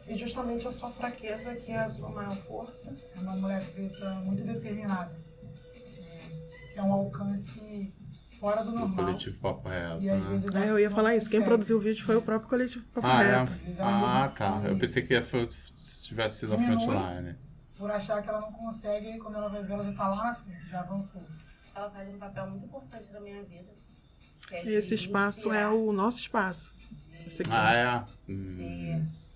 E justamente a sua fraqueza que é a sua maior força. É uma mulher preta muito determinada. É um alcance fora do normal. O coletivo Papo Reto, né? Eu ia falar isso. Quem produziu o vídeo foi o próprio coletivo Papo Reto. Tá. Eu pensei que tivesse sido a Frontline. Por achar que ela não consegue, quando ela vai ver, ela já tá lá na frente, já avançou. Ela faz um papel muito importante na minha vida. Esse espaço é o nosso espaço. Ser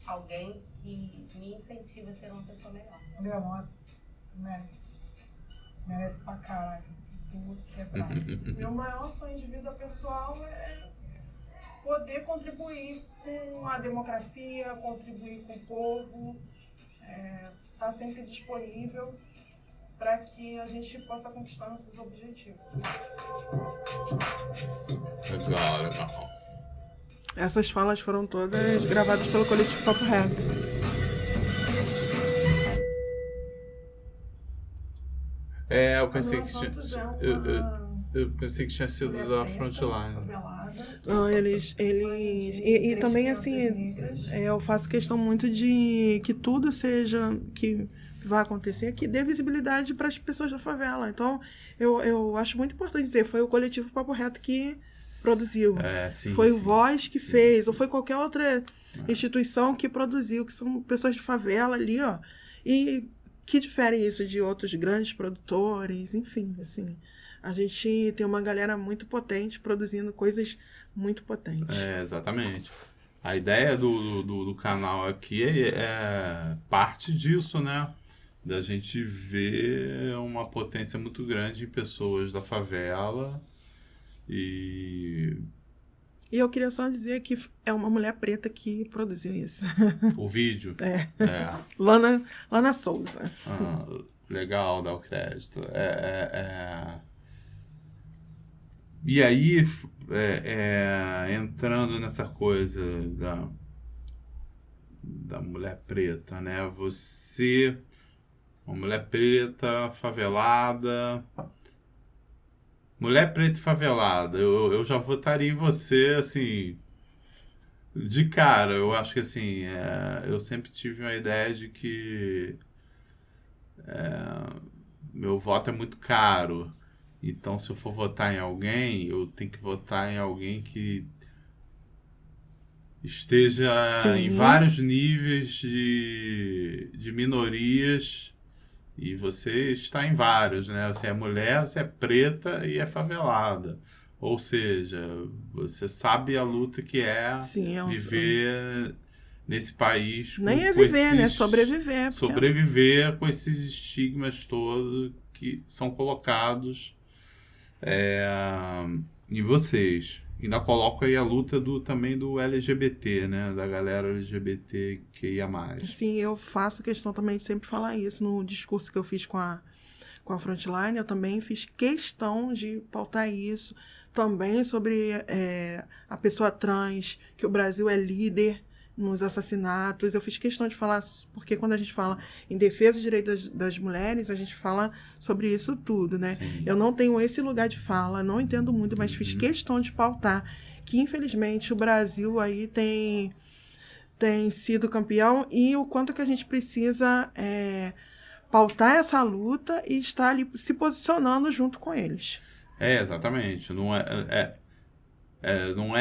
alguém que me incentiva a ser uma pessoa melhor. Meu amor, merece pra caralho. Tudo que é pra Meu maior sonho de vida pessoal é poder contribuir com a democracia, contribuir com o povo, estar sempre disponível para que a gente possa conquistar nossos objetivos. Legal. Essas falas foram todas gravadas pelo coletivo Papo Reto. Eu pensei que eu pensei que tinha sido da Frontline. Não, e também assim, eu faço questão muito de que tudo seja que vai acontecer, que dê visibilidade para as pessoas da favela. Então, eu acho muito importante dizer, foi o coletivo Papo Reto que produziu. Foi o Voz que fez, ou foi qualquer outra instituição que produziu, que são pessoas de favela ali, ó. E que difere isso de outros grandes produtores, enfim, assim. A gente tem uma galera muito potente produzindo coisas muito potentes. Exatamente. A ideia do canal aqui é parte disso, né? Da gente ver uma potência muito grande em pessoas da favela e E eu queria só dizer que é uma mulher preta que produziu isso. o vídeo. É. É. Lana Souza. Legal dar o crédito. E aí, entrando nessa coisa da mulher preta, né? Você, uma mulher preta, favelada. Mulher preta e favelada, eu já votaria em você, assim, de cara. Eu acho que, assim, eu sempre tive uma ideia de que meu voto é muito caro. Então, se eu for votar em alguém, eu tenho que votar em alguém que esteja em Sim. vários níveis de minorias. E você está em vários, né? Você é mulher, você é preta e é favelada. Ou seja, você sabe a luta que é Sim, viver nesse país. Nem é com viver, né? esses- Sobreviver. porque- Sobreviver com esses estigmas todos que são colocados em vocês. Ainda coloco aí a luta também do LGBT, né? Da galera LGBTQIA+. Sim, eu faço questão também de sempre falar isso. No discurso que eu fiz com a Frontline, eu também fiz questão de pautar isso. Também sobre a pessoa trans, que o Brasil é líder nos assassinatos. Eu fiz questão de falar, porque quando a gente fala em defesa dos direitos das mulheres, a gente fala sobre isso tudo, né? Sim. Eu não tenho esse lugar de fala, não entendo muito, mas fiz questão de pautar que, infelizmente, o Brasil aí tem sido campeão e o quanto que a gente precisa pautar essa luta e estar ali se posicionando junto com eles. Exatamente. Não é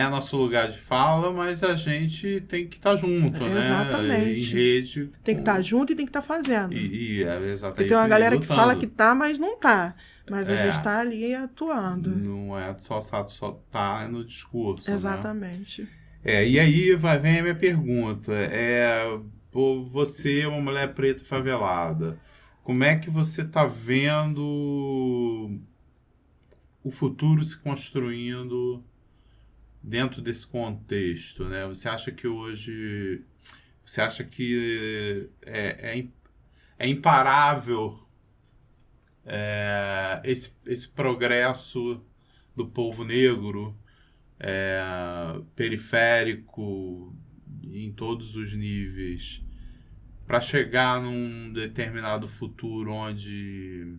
nosso lugar de fala, mas a gente tem que estar junto, né? Exatamente. Em rede. Tem que estar junto e tem que estar fazendo. Exatamente. Porque tem uma galera que lutando. fala que tá, mas não tá. Mas a gente tá ali atuando. Não é só tá no discurso, né? Exatamente. E aí vem a minha pergunta. Você é uma mulher preta favelada. Como é que você está vendo o futuro se construindo dentro desse contexto, né? Você acha que hoje... Você acha que é imparável esse progresso do povo negro periférico em todos os níveis para chegar num determinado futuro onde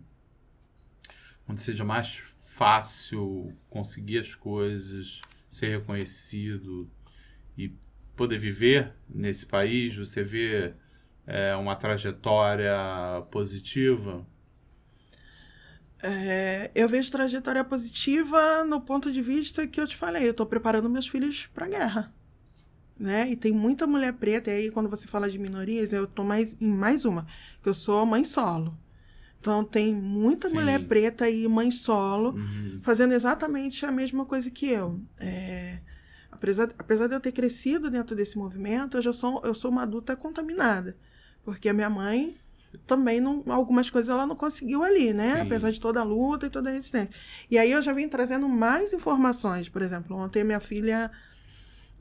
seja mais fácil conseguir as coisas, ser reconhecido e poder viver nesse país? Você vê uma trajetória positiva? Eu vejo trajetória positiva no ponto de vista que eu te falei. Eu estou preparando meus filhos para a guerra. Né? E tem muita mulher preta. E aí, quando você fala de minorias, eu estou em mais uma. Que eu sou mãe solo. Então, tem muita mulher preta e mãe solo fazendo exatamente a mesma coisa que eu. Apesar de eu ter crescido dentro desse movimento, eu sou uma adulta contaminada. Porque a minha mãe... também algumas coisas ela não conseguiu ali, né? Sim. Apesar de toda a luta e toda a resistência. E aí eu já vim trazendo mais informações. Por exemplo, ontem minha filha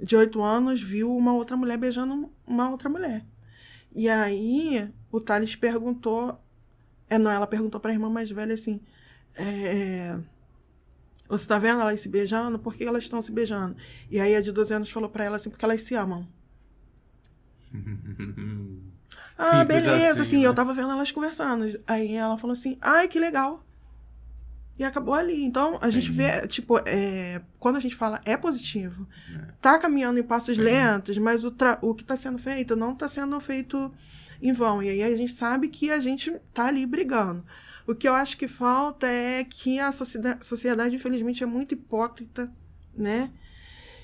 de 8 anos viu uma outra mulher beijando uma outra mulher. E aí o Thales perguntou... ela perguntou para a irmã mais velha assim... você está vendo elas se beijando? Por que elas estão se beijando? E aí a de 12 anos falou para ela assim, porque elas se amam. Beleza, assim, né? eu tava vendo elas conversando. Aí ela falou assim, ai, que legal. E acabou ali. Então, a gente vê, tipo, quando a gente fala é positivo, tá caminhando em passos lentos, mas o que tá sendo feito não tá sendo feito em vão. E aí a gente sabe que a gente tá ali brigando. O que eu acho que falta é que a sociedade, infelizmente, é muito hipócrita, né?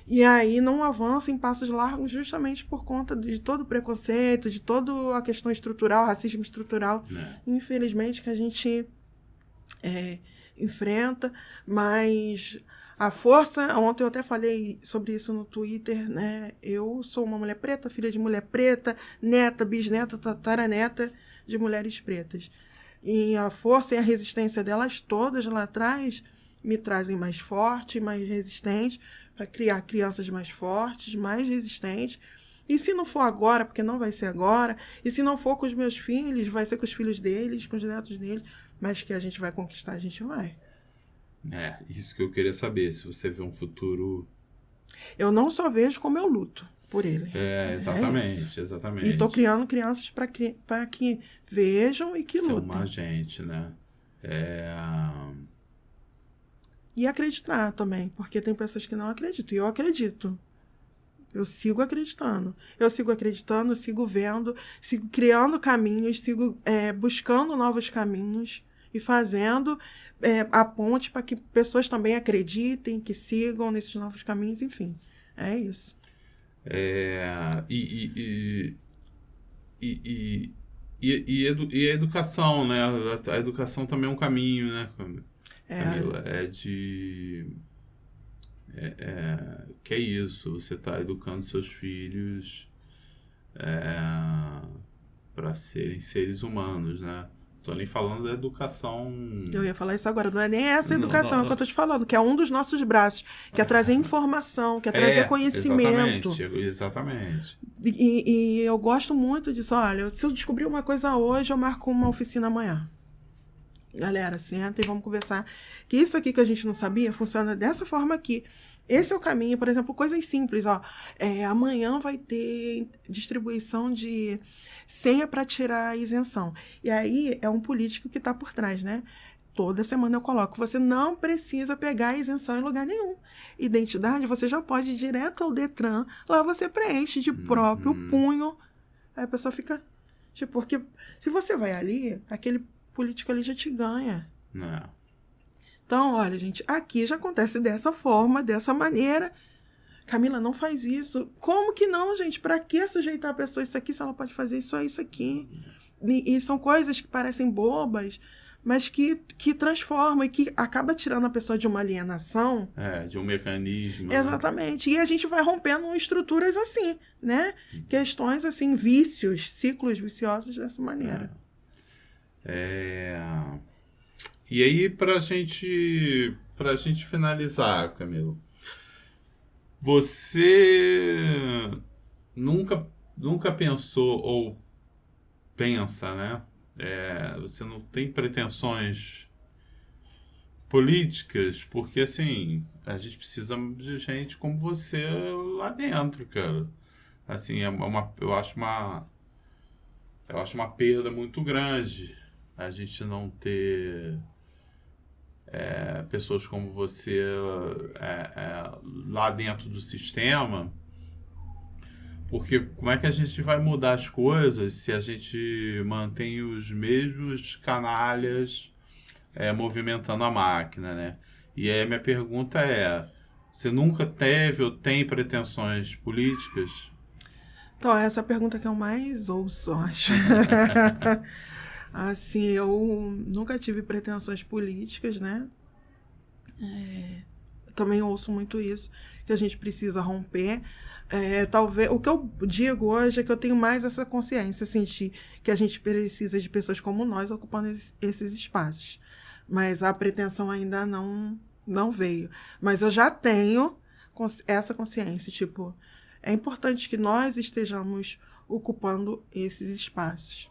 E aí não avança em passos largos justamente por conta de todo o preconceito, de toda a questão estrutural, racismo estrutural, infelizmente, que a gente enfrenta. Mas a força, ontem eu até falei sobre isso no Twitter, né? Eu sou uma mulher preta, filha de mulher preta, neta, bisneta, tataraneta de mulheres pretas. E a força e a resistência delas todas lá atrás me trazem mais forte, mais resistente, para criar crianças mais fortes, mais resistentes. E se não for agora, porque não vai ser agora, e se não for com os meus filhos, vai ser com os filhos deles, com os netos deles, mas que a gente vai conquistar, a gente vai. Isso que eu queria saber, se você vê um futuro... Eu não só vejo como eu luto por ele. Exatamente, exatamente. E estou criando crianças para que vejam e que ser lutem. uma agente, né? E acreditar também, porque tem pessoas que não acreditam. E eu acredito. Eu sigo acreditando. Eu sigo vendo, sigo criando caminhos, sigo buscando novos caminhos e fazendo a ponte para que pessoas também acreditem, que sigam nesses novos caminhos, enfim. É isso. E a educação, né? A educação também é um caminho, né, Camila? Que é isso, você está educando seus filhos para serem seres humanos, né? Tô nem falando da educação... Eu ia falar isso agora, não é nem essa educação, é o que eu tô te falando, que é um dos nossos braços, que é trazer informação, que é trazer conhecimento. Exatamente. E eu gosto muito disso. Olha, se eu descobrir uma coisa hoje, eu marco uma oficina amanhã. Galera, senta e vamos conversar. Que isso aqui que a gente não sabia funciona dessa forma aqui. Esse é o caminho, por exemplo, coisas simples, amanhã vai ter distribuição de senha para tirar a isenção. E aí é um político que está por trás, né? Toda semana eu coloco, você não precisa pegar a isenção em lugar nenhum. Identidade, você já pode ir direto ao Detran, lá você preenche de próprio punho. Aí a pessoa fica... porque se você vai ali, aquele político ali já te ganha. Não. Então, olha, gente, aqui já acontece dessa forma, dessa maneira. Camila, não faz isso. Como que não, gente? Para que sujeitar a pessoa isso aqui se ela pode fazer só isso aqui? E são coisas que parecem bobas, mas que transformam e que acaba tirando a pessoa de uma alienação. De um mecanismo. Exatamente. Né? E a gente vai rompendo estruturas assim, né? Questões assim, vícios, ciclos viciosos dessa maneira. E aí, pra gente finalizar, Camilo, você nunca pensou ou pensa, né? Você não tem pretensões políticas, porque assim, a gente precisa de gente como você lá dentro, cara. Assim, eu acho uma perda muito grande a gente não ter pessoas como você lá dentro do sistema, porque como é que a gente vai mudar as coisas se a gente mantém os mesmos canalhas movimentando a máquina, né? E aí a minha pergunta você nunca teve ou tem pretensões políticas? Então, essa é a pergunta que eu mais ouço, acho. Assim, eu nunca tive pretensões políticas, né? Também ouço muito isso, que a gente precisa romper. Talvez, o que eu digo hoje é que eu tenho mais essa consciência, assim, que a gente precisa de pessoas como nós ocupando esses espaços. Mas a pretensão ainda não veio. Mas eu já tenho essa consciência, tipo, é importante que nós estejamos ocupando esses espaços.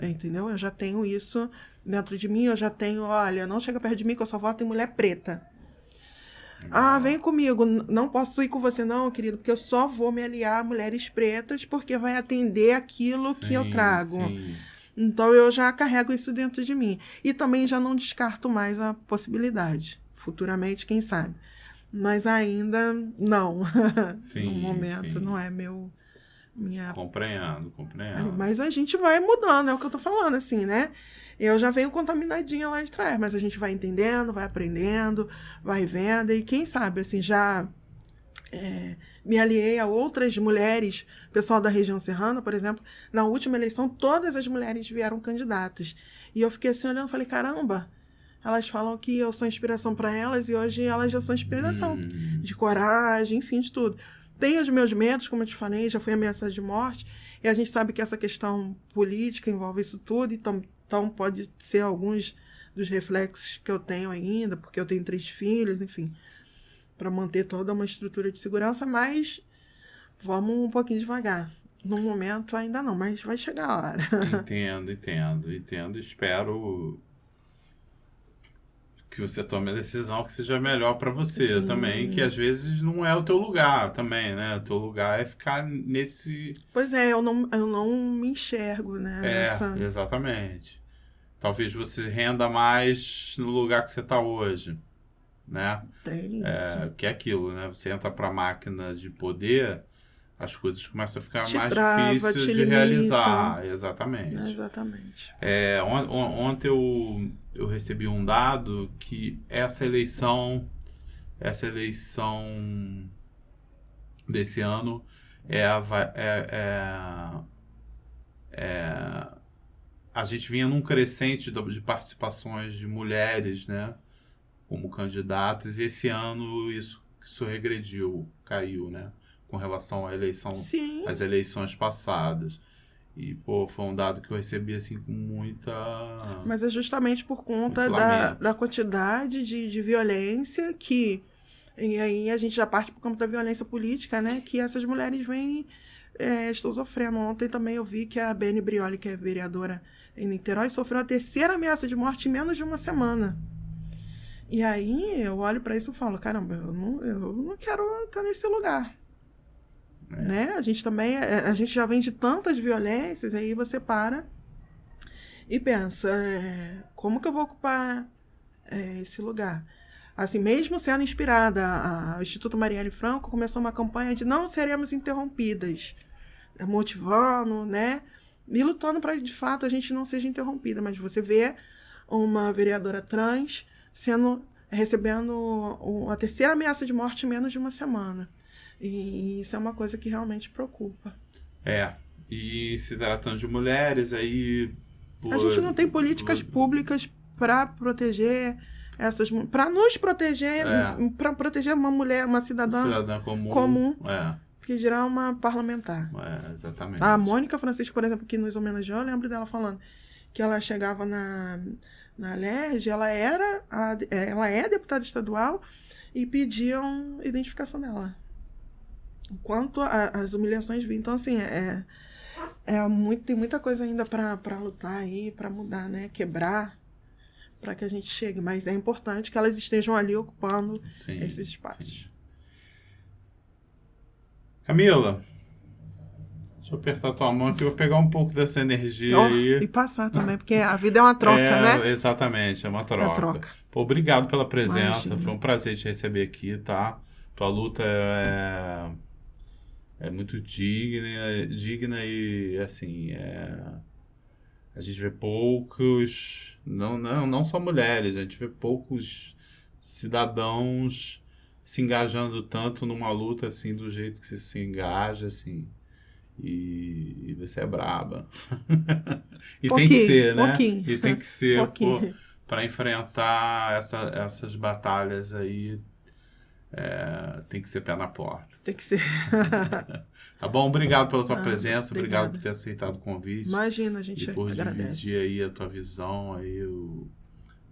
Entendeu? Eu já tenho isso dentro de mim, eu já tenho, olha, não chega perto de mim que eu só voto em mulher preta. Vem comigo, não posso ir com você não, querido, porque eu só vou me aliar a mulheres pretas porque vai atender aquilo que eu trago. Sim. Então eu já carrego isso dentro de mim. E também já não descarto mais a possibilidade. Futuramente, quem sabe. Mas ainda não. Sim, no momento, sim. não é minha... Compreendo. Mas a gente vai mudando, é o que eu tô falando, assim, né? Eu já venho contaminadinha lá de trás, mas a gente vai entendendo, vai aprendendo, vai vendo, e quem sabe, assim, já me aliei a outras mulheres, pessoal da região serrana, por exemplo. Na última eleição, todas as mulheres vieram candidatas. E eu fiquei assim olhando e falei, caramba, elas falam que eu sou inspiração para elas e hoje elas já são inspiração. De coragem, enfim, de tudo. Tenho os meus medos, como eu te falei, já fui ameaçada de morte. E a gente sabe que essa questão política envolve isso tudo. Então pode ser alguns dos reflexos que eu tenho ainda, porque eu tenho 3 filhos, enfim, para manter toda uma estrutura de segurança, mas vamos um pouquinho devagar. No momento ainda não, mas vai chegar a hora. Entendo. Espero que você tome a decisão que seja melhor para você. Sim. Também, que às vezes não é o teu lugar também, né? O teu lugar é ficar nesse... Pois é, eu não me enxergo, né? Exatamente. Talvez você renda mais no lugar que você está hoje, né? Tem isso. Que é aquilo, né? Você entra para a máquina de poder, as coisas começam a ficar mais difíceis de realizar. Exatamente. Exatamente. Ontem eu recebi um dado que essa eleição desse ano a gente vinha num crescente de participações de mulheres, né, como candidatas, e esse ano isso regrediu, caiu, né, com relação à eleição, Sim. às eleições passadas. E, foi um dado que eu recebi, assim, com muita... Mas é justamente por conta da quantidade de violência que... E aí a gente já parte por conta da violência política, né? Que essas mulheres estão sofrendo. Ontem também eu vi que a Beni Brioli, que é vereadora em Niterói, sofreu a 3ª ameaça de morte em menos de uma semana. E aí eu olho para isso e falo, caramba, eu não quero estar nesse lugar. Né? A gente já vem de tantas violências, aí você para e pensa, como que eu vou ocupar esse lugar? Assim, mesmo sendo inspirada, o Instituto Marielle Franco começou uma campanha de não seremos interrompidas, motivando, né? E lutando para, de fato, a gente não seja interrompida. Mas você vê uma vereadora trans recebendo a 3ª ameaça de morte em menos de uma semana. E isso é uma coisa que realmente preocupa. E se tratando de mulheres, aí... A gente não tem políticas públicas para proteger essas... Para nos proteger, para proteger uma mulher, uma cidadã comum que dirá uma parlamentar. Exatamente. A Mônica Francisco, por exemplo, que nos homenageou, eu lembro dela falando que ela chegava na LERJ, ela é deputada estadual e pediam identificação dela. Enquanto as humilhações vinham. Então, assim, tem muita coisa ainda para lutar aí, para mudar, né? Quebrar, para que a gente chegue. Mas é importante que elas estejam ali ocupando esses espaços. Sim. Camila, deixa eu apertar tua mão aqui, eu vou pegar um pouco dessa energia aí. E passar também, porque a vida é uma troca, né? Exatamente, é uma troca. Obrigado pela presença, imagina. Foi um prazer te receber aqui, tá? Tua luta é muito digna e, assim, a gente vê poucos, não só mulheres, a gente vê poucos cidadãos se engajando tanto numa luta, assim, do jeito que você se engaja, assim, e você é braba. E tem que ser, né? E tem que ser, para enfrentar essas batalhas aí, tem que ser pé na porta. Tem que ser. Tá bom? Obrigado pela tua presença, obrigado por ter aceitado o convite. Imagina, a gente agradece. E por agradece. dividir aí a tua visão aí,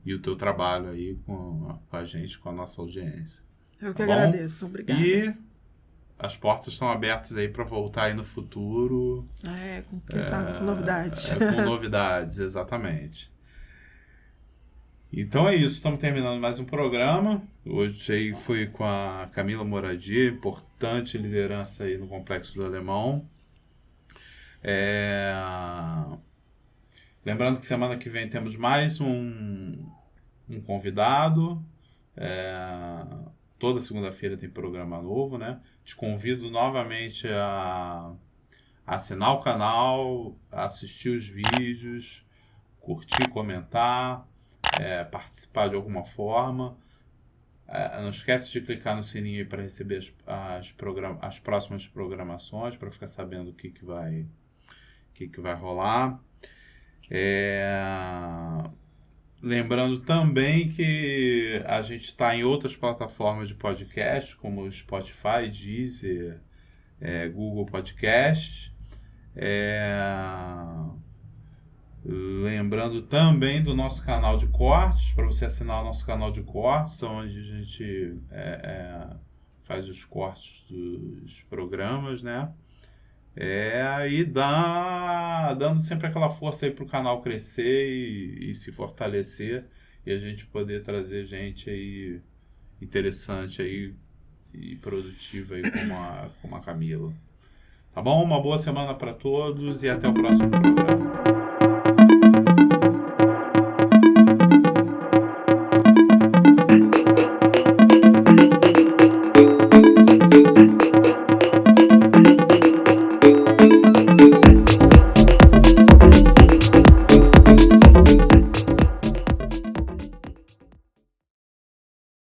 e o teu trabalho aí com a gente, com a nossa audiência. Eu que agradeço, obrigada. E as portas estão abertas aí para voltar aí no futuro. Quem sabe, com novidades. Com novidades, exatamente. Então é isso, estamos terminando mais um programa. Hoje aí foi com a Camila Moradia, importante liderança aí no Complexo do Alemão. Lembrando que semana que vem temos mais um convidado. Toda segunda-feira tem programa novo, né? Te convido novamente a assinar o canal, a assistir os vídeos, curtir, comentar, participar de alguma forma. Não esquece de clicar no sininho aí para receber as próximas programações, para ficar sabendo o que vai rolar. Lembrando também que a gente está em outras plataformas de podcast, como Spotify, Deezer, Google Podcast. Lembrando também do nosso canal de cortes, para você assinar o nosso canal de cortes, onde a gente faz os cortes dos programas, né? E dando sempre aquela força aí para o canal crescer e se fortalecer, e a gente poder trazer gente aí interessante aí e produtiva aí como a Camila. Tá bom? Uma boa semana para todos e até o próximo programa.